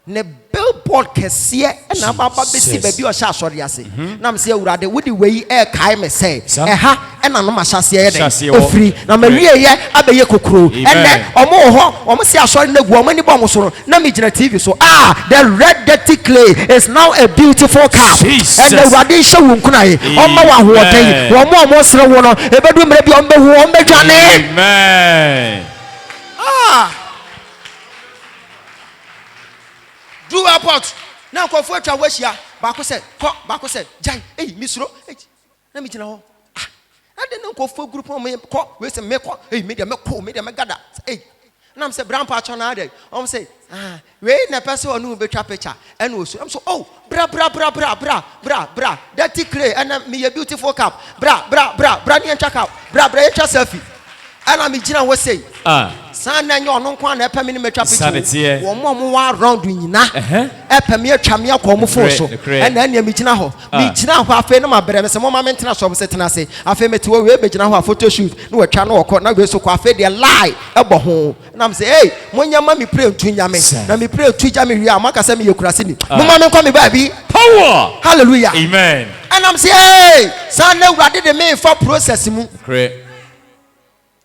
ne billboard kese na baba be si baby o sha asori ase na me se awurade wo di wei kai me say ha na no ma hyase ye de ofri na ma wie ye abeye kokoro ene omo ho omo se asori na gu omo ni bom so na me gina TV so the red dirty clay is now a beautiful cup and the awurade hye wo nkunae omo wa hoden omo sere wo no ebedu mre bi omo hu omo dwane amen do airport na nkofo atwa wahia baako se jai misro na me gina ho ade na nkofo group mo ko we se me ko me de me gada na me se grandpa cho na ade say we na person onu be twa picture and osu am so bra dirty clay and me a beautiful cup bra ni entwa cup bra entwa selfie and me gina wo say sana nyo no kwa na epame ni metwa picture wo mo wa round nyina epame atwa me akomo fo so and na me gina ho afa na mabre me se mo ma mentena so se tena se afa me tiwo we be gina ho photo shoot na watwa na okọ na we so kwa afa de lie ebo ho na me say mo nyama me pray ntu nyame na me pray tu ja me wi amaka se me yekurase ni mo ma me kwa me baby power hallelujah amen and I'm say sana urade de me for process mu great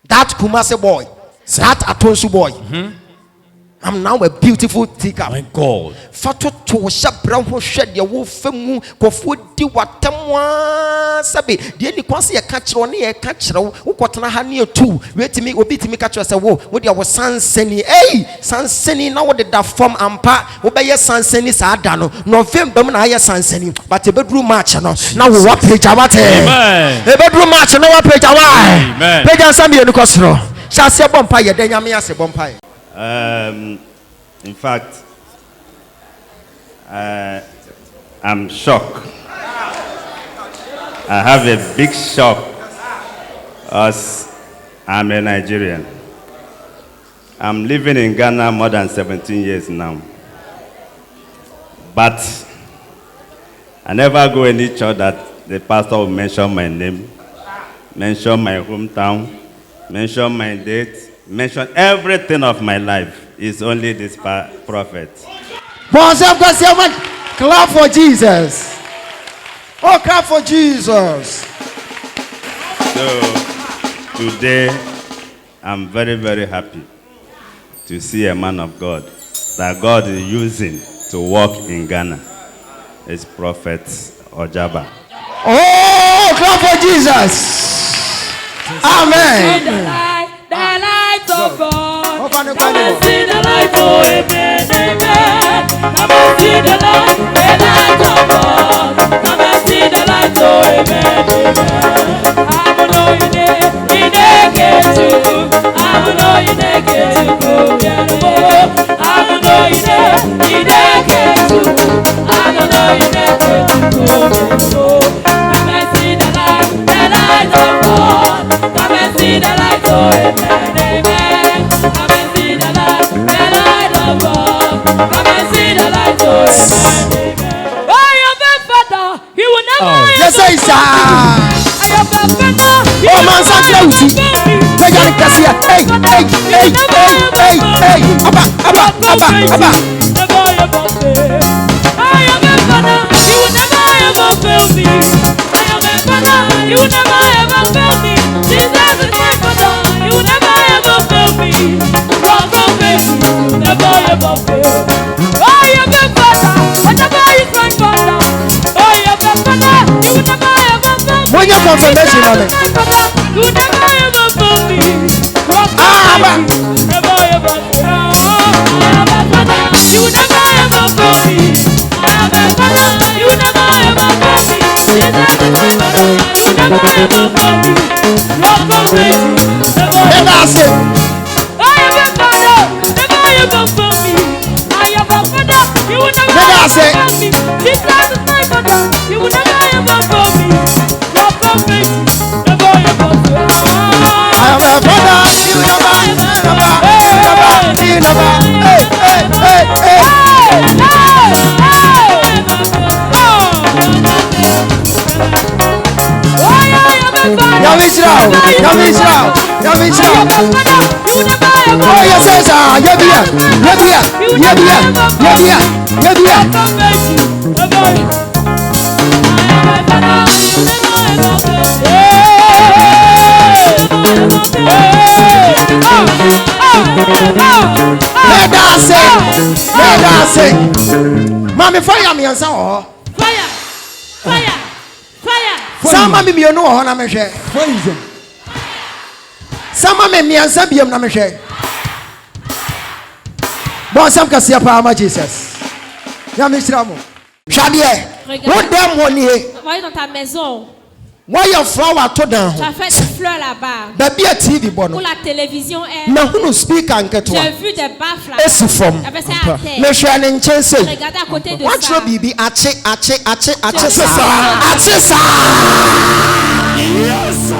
that Kumase boy that Atonsu boy I'm now a beautiful teacher. My God. Fato to shabra ho hwede wo famu kofo di watamwa sabe de ni kwanse ye ka kire ne ye ka kire wo kotena ha ne etu wetimi obi timi ka kire se wo de wo sansani sansani na wo de da form ampa wo be ye sansani sa da no November mu na ye sansani but e bedru match no na wo wa page awate amen e bedru match no wa page awate amen page ansam ye ni kosro sha se bompa ye da nyame ase bompa ye. In fact, I'm shocked. I have a big shock as I'm a Nigerian. I'm living in Ghana more than 17 years now. But I never go any church that the pastor will mention my name, mention my hometown, mention my date, mention everything of my life. Is only this prophet. Clap for Jesus. Oh, clap for Jesus. So today, I'm very, very happy to see a man of God that God is using to walk in Ghana. It's Prophet Ogyaba. Oh, clap for Jesus. Amen. The light of God. I see the light, oh, amen, amen. Come and see the light of God. Come and see the light, oh amen, amen. I'm know you need get to. I'm know you need get to go. I'm know you need get to. I'm know you need get to go. Come and see the light of God. Come and see the light, oh amen, amen. Come and see the light of God. Come and see the light, oh amen, amen. I am a father, he will never. Yes, sir. I am a father, he Oh, will man, never. Hey, Abba. Never ever fail. I am a father, he will never ever fail me. I am a father, he will never ever fail me. Jesus is my father, he will never ever fail me. God will fail me, never ever fail. I am a father, whatever is my father. I am a father, he will never ever fail me. When you confirmation, Jesus is my father, he will never ever fail me. God will fail me, never ever fail. I am a father, he will never ever fail me. I am a father, he will never ever fail me. Jesus is my father, he will never ever fail me. God will fail me, never ever fail. I am a father, never ever fail me. I am a father, he will never ever fail me. Jesus is my father, he will never ever fail me. God will fail me, never ever fail. I am a father, you never. Oh, yes, yes, let us say, Mommy, fire me and so. Fire. Some mommy, you know, Hona Meshe. Some mommy, and some be a Nameshe. Bon, some can see a power, Jesus. Yamisramo. Chabie, what damn one here? Voyez dans ta maison. Why your flower to down? Tu as fait des fleurs là-bas. Baby a TV bono. Pour la télévision, Na who speak and get j'ai one. vu des baffes là-bas. Esi from. Avec ça à terre. Me share and chase. Regardez à côté de What ça. your baby ache. Yes.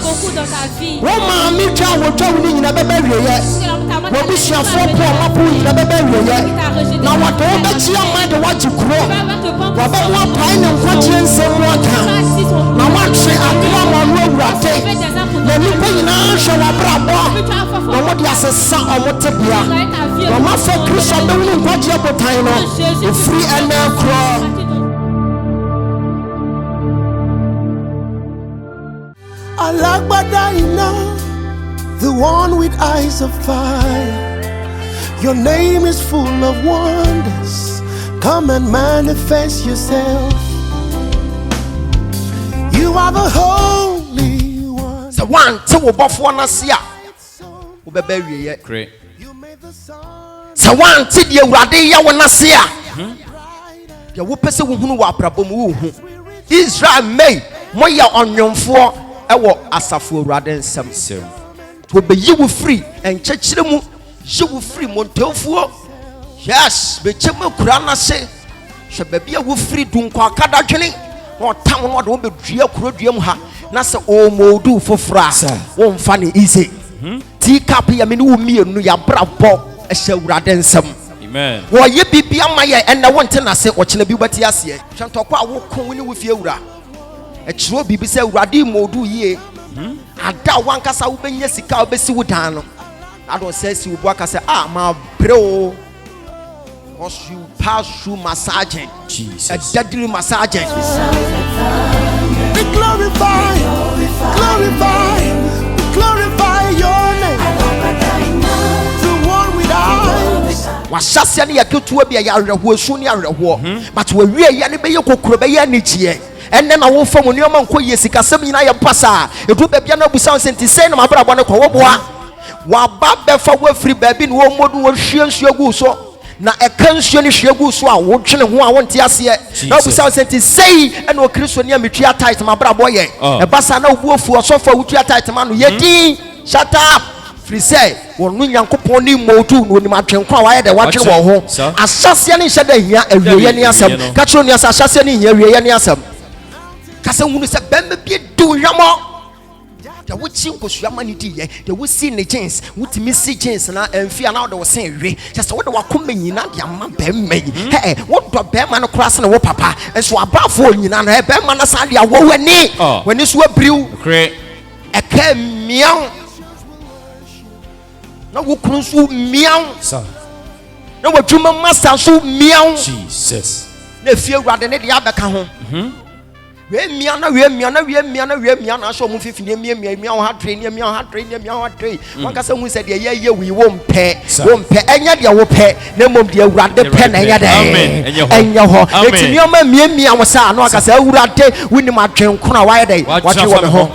Beaucoup dans ta vie. Alagbadaina, the one with eyes of fire. Your name is full of wonders. Come and manifest yourself. You are the Holy One. The one to above one asia. Great. The one to the Radia one asia. The whoopers who waprabomu. Israel may moya on your four. Ewo asafo raden sam to be you free and church mu you free montelfo yes be chema kurana se she baby a free dun kwa kada dwene o tam no de wo be dua kuroduam ha na se o modu fofra wo mfa ne easy ti cap ya me ne wo mienu ya brabo e she raden sam amen wo ye bibia maye en na wonte na se o chena bi bati ase twantokwa wo kon ni wo fie wura a chiro bibi say urade modu ye ada wankasa wo benya sika wo besi wo dan no I don't say si wo aka say ma bro once you pass through massaging Jesus a deadly massaging We glorify your name. The one with eyes. washase ne yaketua bia ya reho esu ne reho but we wie ya ne be ye kokoro be ya ni chie and then I will form on your man ko yesika semina ya pasa e do be bia na busa senti say na mabra bone ko wo boa wa ba be fa wo free baby no modu wo hwie nsu agu so na eka nsuo ni hwie gu so a wo twene ho a wonte ase na busa senti say and o kristo ni ametua tight mabra boye e basa na obu ofu osofa wutua tight ma no yedi shut up free say wonu nyankopon ni modu no ni matwenkwa wa ye de watwene wo ho asase ne hye da hia awieye ne asem ka tro ni asase ne hia awieye ne asem kasa hunu se bembe bi du hwamo ya wuchi nkosua ni di ye ya wusi ne jeans wutimi si jeans na emfi ana wo de sen we just wo de wakoma nyina de amma bembe wo do bemma no krasa na wo papa enso abafo nyina na bemma na sa de awo wani wani so abriu eka mian na wo kunu so mian na wo dwuma master so mian Jesus na fie awurade ne de abeka ho we miana na so mu fifini mia ho hadre wanka se hu se de ye wi wo mpe enya de wo pe na mom de awurade pe na enya de enya ho etini o ma mia wo sa no aka se awurade wini ma dwenko na wa ye de wa twe wo me ho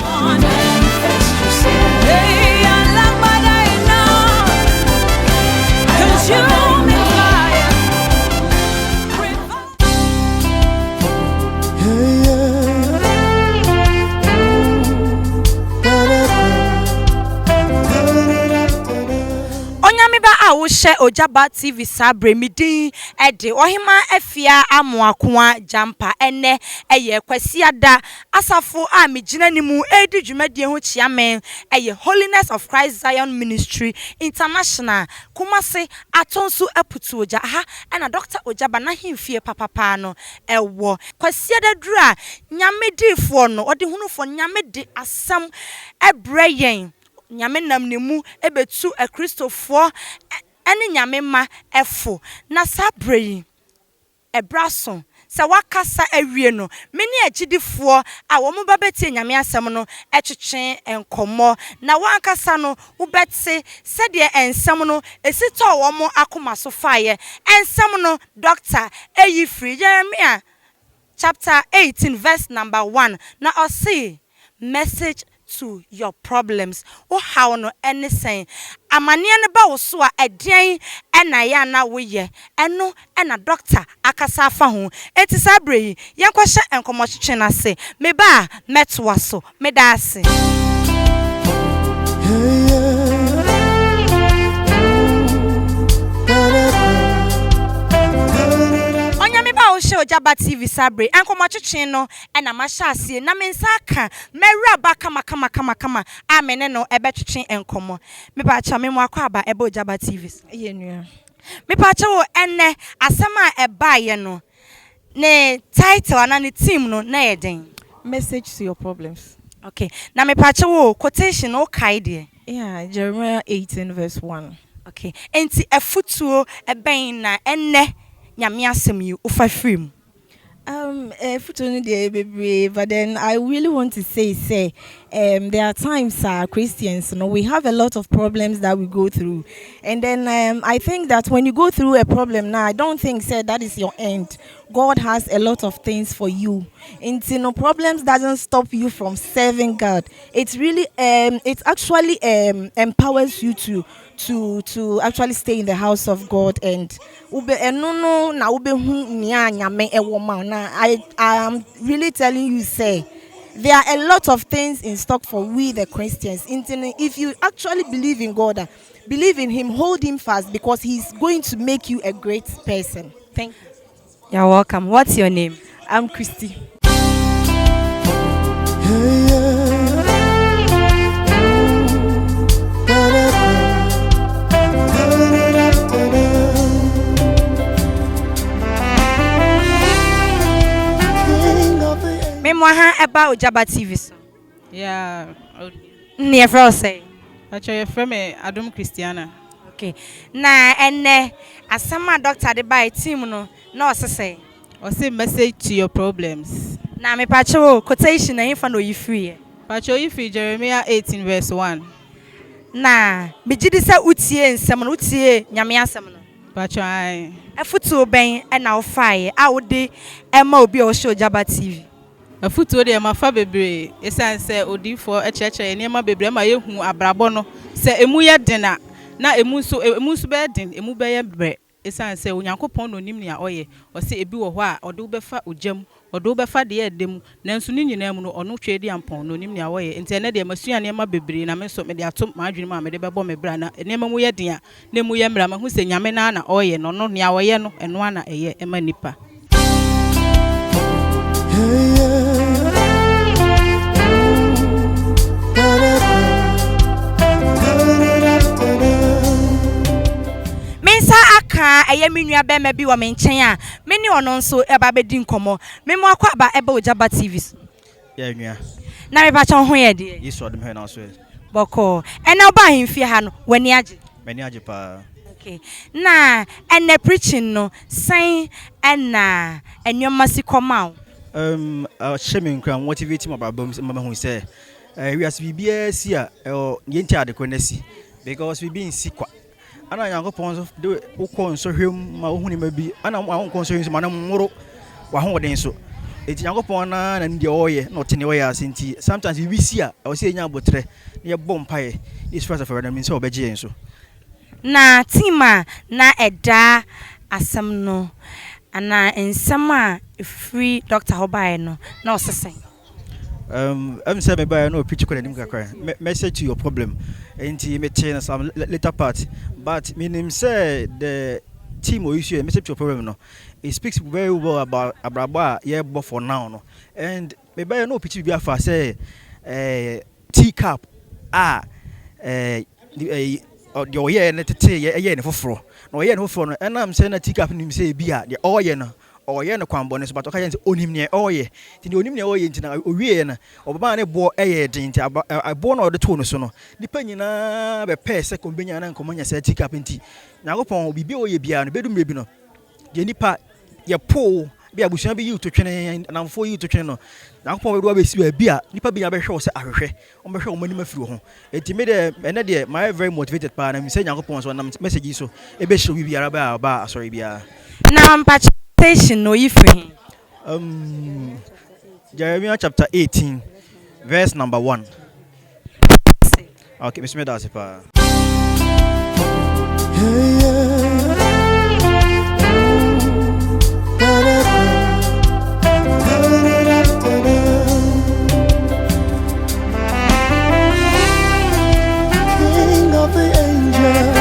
wo share Ogyaba TV sabre midin ede ohima afia amoakoa jampa ene eye kwasiada asafo a migina nimu edi dwumadie ho chiamen eye Holiness of Christ Zion Ministry International kumase atonsu aputu oja ha na Dr. Ogyaba na himfie papapa no ewo kwasiada dura nyamedifo no ode hunufo nyamede asam ebreyen nyame nam nemu ebetu a Christopher ene nyame ma efo na sabre ebraso se wakasa awie no meni agidifo a wo mo babeti nyame asem no etwetwe enkomo na wankasa no wobetse se de ensem no esito wo mo akoma so faye ensem no Dr. Eyifri Jeremiah chapter 18 verse number 1 na o say message to your problems o how no anything amane ne ba wo so a edian ena ya na wo ye eno ena doctor akasa afa ho enti sabre yenkwohye enkomo twetwe na se me ba metwa so me da ase Ogyaba TV sabre enkomo twetwe no ena mahase na mensa aka mewura ba kama amene no ebetwetwe enkomo me ba cha me mo akwa aba ebe Ogyaba TV ye nua me pa cha wo ene asema eba ye no ne title ana ne team no na yeden message to your problems. Okay na me pa cha wo quotation o kai de Jeremiah 18 verse 1. Okay enti efutuo eben na ene nyame asem you ufa film but then I really want to say there are times Christians, we have a lot of problems that we go through, and then I think that when you go through a problem now, I don't think that is your end. God has a lot of things for you, and problems doesn't stop you from serving God. It's really it actually empowers you to actually stay in the house of God and I am really telling you, there are a lot of things in stock for we the Christians. If you actually believe in God, believe in Him, hold Him fast, because He's going to make you a great person. Thank you. You're welcome. What's your name? I'm Christy. About Ogyaba TV. Yeah. Near for say. Actually, from Adam Christiana. Okay. Na ene asama doctor de by team no say. Or say message to your problems. Na me pacho quotation na infa no yifri. Pacho yifri Jeremiah 18 verse 1. Na me gidi sa utie nsem no utie nyame asem no. Pacho ai. Efutu ben e na ofaye a wode ema obi o show Ogyaba TV. afutuo de ma fa bebre esan se odifo echeche niema bebre ma yehu abrabo no se emu ye dena na emu so be den emu be ye bre esan se onyankopon no nim nia oye o se ebi wo ho a ode befa ogyam ode befa de edem nanso ni nyina mu no ono twa di ampon no nim nia oye enti ene de masua niema bebre na me so me de atom ma adwene ma me de bebo me bra na niema mu ye den a na emu ye mra ma hu se nyame na oye no no nia oye no eno ana eye ema nipa. Mensa aka eye menua be ma bi wo menchen a meni ono nso eba bedi nkomo memo akwa ba eba Ogyaba TV ya nua na me ba chon ho ye de yeso dem he na so boko ena oba hemfie ha no wani age mani age pa. Okay na ene preaching no san ena enwoma si koma shame nkra motivate my babam mama hu say we as bibia si a yenti adekọ na si because we be in sikwa ana yankopon so de ukọ nso hwem ma ohuni ma bi ana ahonko nso hwem ma na mmoro wa hoden so eti yankopon na ndi oye na otene oye asenti sometimes we si a o se enya abotre na ye bom pae is first of all na min so obeje enso na tima na eda asem no ana ensama free Dr. Hobai no na osesen I'm saying by no preach message to your problem and me change some later part but meaning say the team or issue message to your problem no it speaks very well about abraba yeah but for now no and me by no preach be afa say teacup the oye na tete ye ne foforo na oye ne foforo no and I'm saying na teacup nim say bia the oye no oye no kwambone so but okaye onim ne oye ti ne onim ne oye ntina owie na obaba ne bo eye din ti abo na ode to no so no nipa nyina be pe se kombenya na nkomanya se teacup nti nyagopon bibi oye bia no bedum rebi no je nipa ye po bia busuan bi yi to twene namfo yi to twene no nyagopon we do ba si ba bia nipa bi ya be hwe se ahwehwe on be hwe o mani mafiri ho enti me de ene de my very motivated pa na me se nyagopon so na message so e be hwe bi ara ba asori bia na mpacha no ifri Jeremiah chapter 18 verse number 1. Okay, Mr. Medasipa. King of the angels.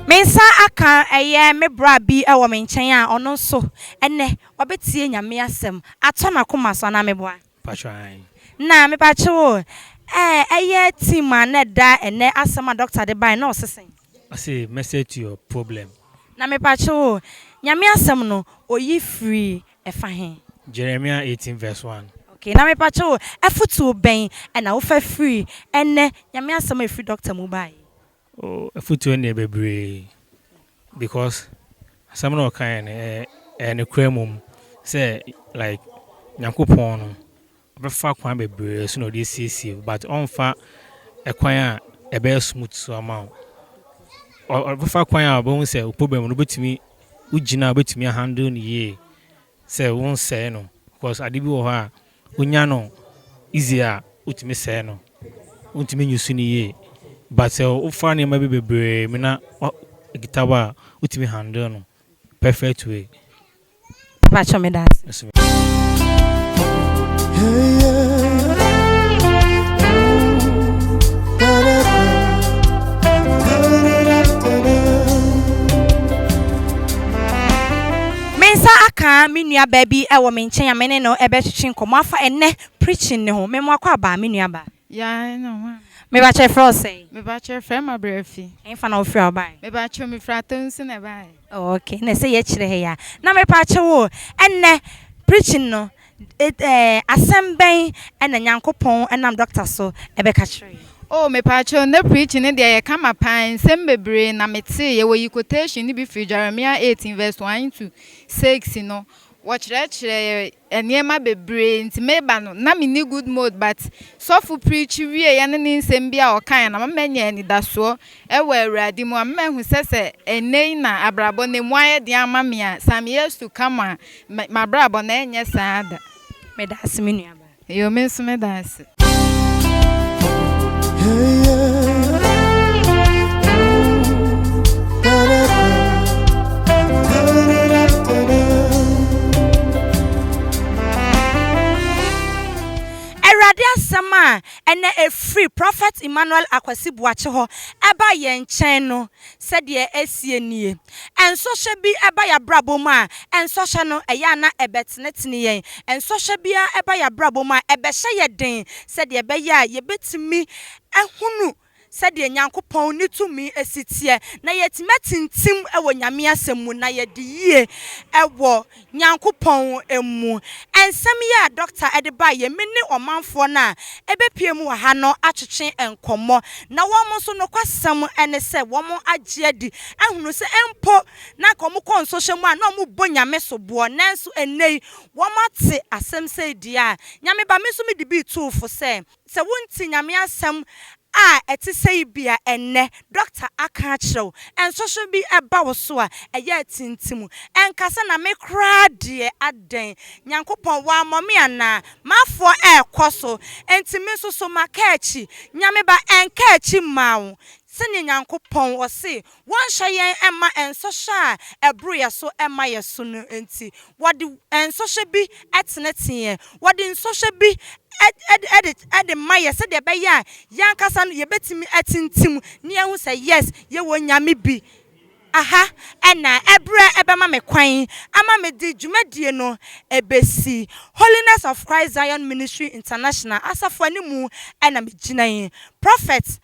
Mensa aka eye me bra bi e wo menchen a ono so ene obetie nyame asem ato na koma so na meboa patwan na me pa chewo eye team na da ene asem a doctor de bai na osesen say message to your problem na me pa chewo nyame asem no oyi free e fa hen Jeremiah 18 verse 1. Okay na me pa chewo efutu ben na wo fa free ene nyame asem e free doctor mu bai. Oh, a foot in the because some of kind and a cremum say like Yankupon, a fat one baby, soon or this CC, but on fat acquire a bear smooth so amount. Or a fat choir bones say, problem will to me, Ujina bet me a handle ye. Say, won't say no, because I did her, Unyano, easier, Utimi say no, Utimi you soon ye. But so funny maybe be me na guitar utimi handle no perfect way. Pacho me that. Mensa aka me nua baby e wo menchen amene no ebe twetwe nkomo afa ene preaching ne ho memo akwa ba me nua ba. Ya no. Me ba che fro say. Me ba che frɛ ma brefi. Enfa na ofri obai. Me ba che me fra tonsi na bai. Okay, na say ye kire he ya. Na me pa che wo enne preaching no asem ben ena nyankopon enam doctor so ebe ka kire. Oh, me pa che na preaching ne de ye kama pan sem bebre na mete ye wo quotation ni bi fi Jeremiah 18 verse 1 to 6 no. Watch eniema bebre nti meba no na me ni good mode but so for preach wie ya ne nsem bia o kan na manya ni daso e wa awurade mu amhu sese enei na abrabo ne mu aye de ama me a some years to come my brabo na enye saada Medasi me nuaba. Yo me so medasi. Sama and a free prophet Emmanuel Akwasi Buache ho eba ye nchen no said ye esie nie and so she be eba ya brabo ma and so she no eya na ebetnetini yen and so she bia eba ya brabo ma ebe hye ye den said ye be ya ye betimi ehunu said ye Nyankopon ni tumi esitie na yetimatintim ewo nyame asemu na ye de yie ewo Nyankopon emu ensem ya doctor edeba ye meni omanfo na ebepiem wa ha no atwetwe enkomo na womo so no kwasam ene se womo agye di ehunu se empo na komo konso hwemu a na omo bo nyame so bo nanso enei womo te asem se dia nyame ba me so me di bi tuufo se wonti nyame asem eti say bia enne doctor aka kyerɛw enso so bi eba wo so a ɛyɛ tintimu enkasa na me kra de aden Nyankopɔn wa amome ana mafo ɛkɔ entimi so makachi nyame ba enkachi mawo sene Nyankopɔn wo se won hye yɛn ema enso hye a ebro ye so ema ye so no enti wode enso hye bi etenetien wode enso hye bi ed maye said de beya yankasa no ye betimi atintim ne ehu say yes ye wo nyame bi aha ena ebre ebema me kwan ama me di dwumadie no ebesi Holiness of Christ Zion Ministry International asafo animu ena me ginan prophet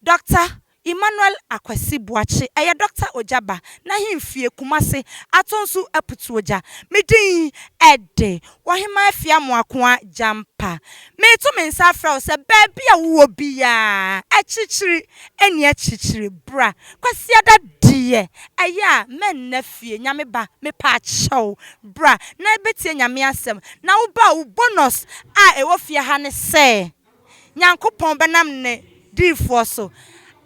Dr. Emmanuel Akwasi Buache eye Dr. Ogyaba na himfie kumase atonsu aputu oja medin ede wohema afia moakoa jampa me to me nsa fra se baabi a wo bia achichiri eni achichiri bra kwasi ada die aya men na fie nyame ba me pa achew bra na betie nyame asem na wo ba wo bonus a ewo fie ha ne se Nyankopɔn benam ne difo so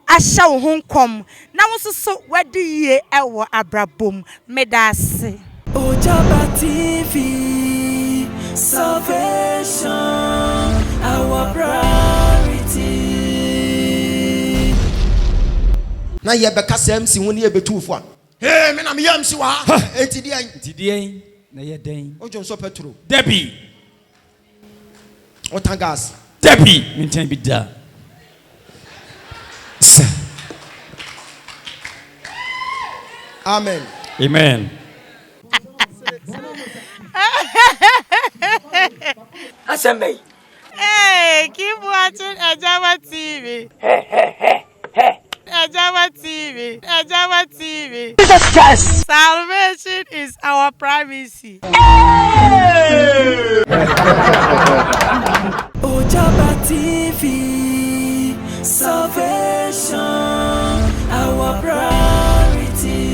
asha wo honkom na wo so wadi ye ewo abrabom medase Ogyaba TV salvation our priority na ye beka sam si woni ye betufo a me na me yam si wa entidian na ye den ojo so petro Debbie otangas Debbie mintan bi da Amen. Amen. Assemble. Hey, keep watching Ogyaba TV. Ogyaba TV. Ogyaba TV. Jesus Christ. Salvation is our primacy. Ogyaba TV. Salvation our priority.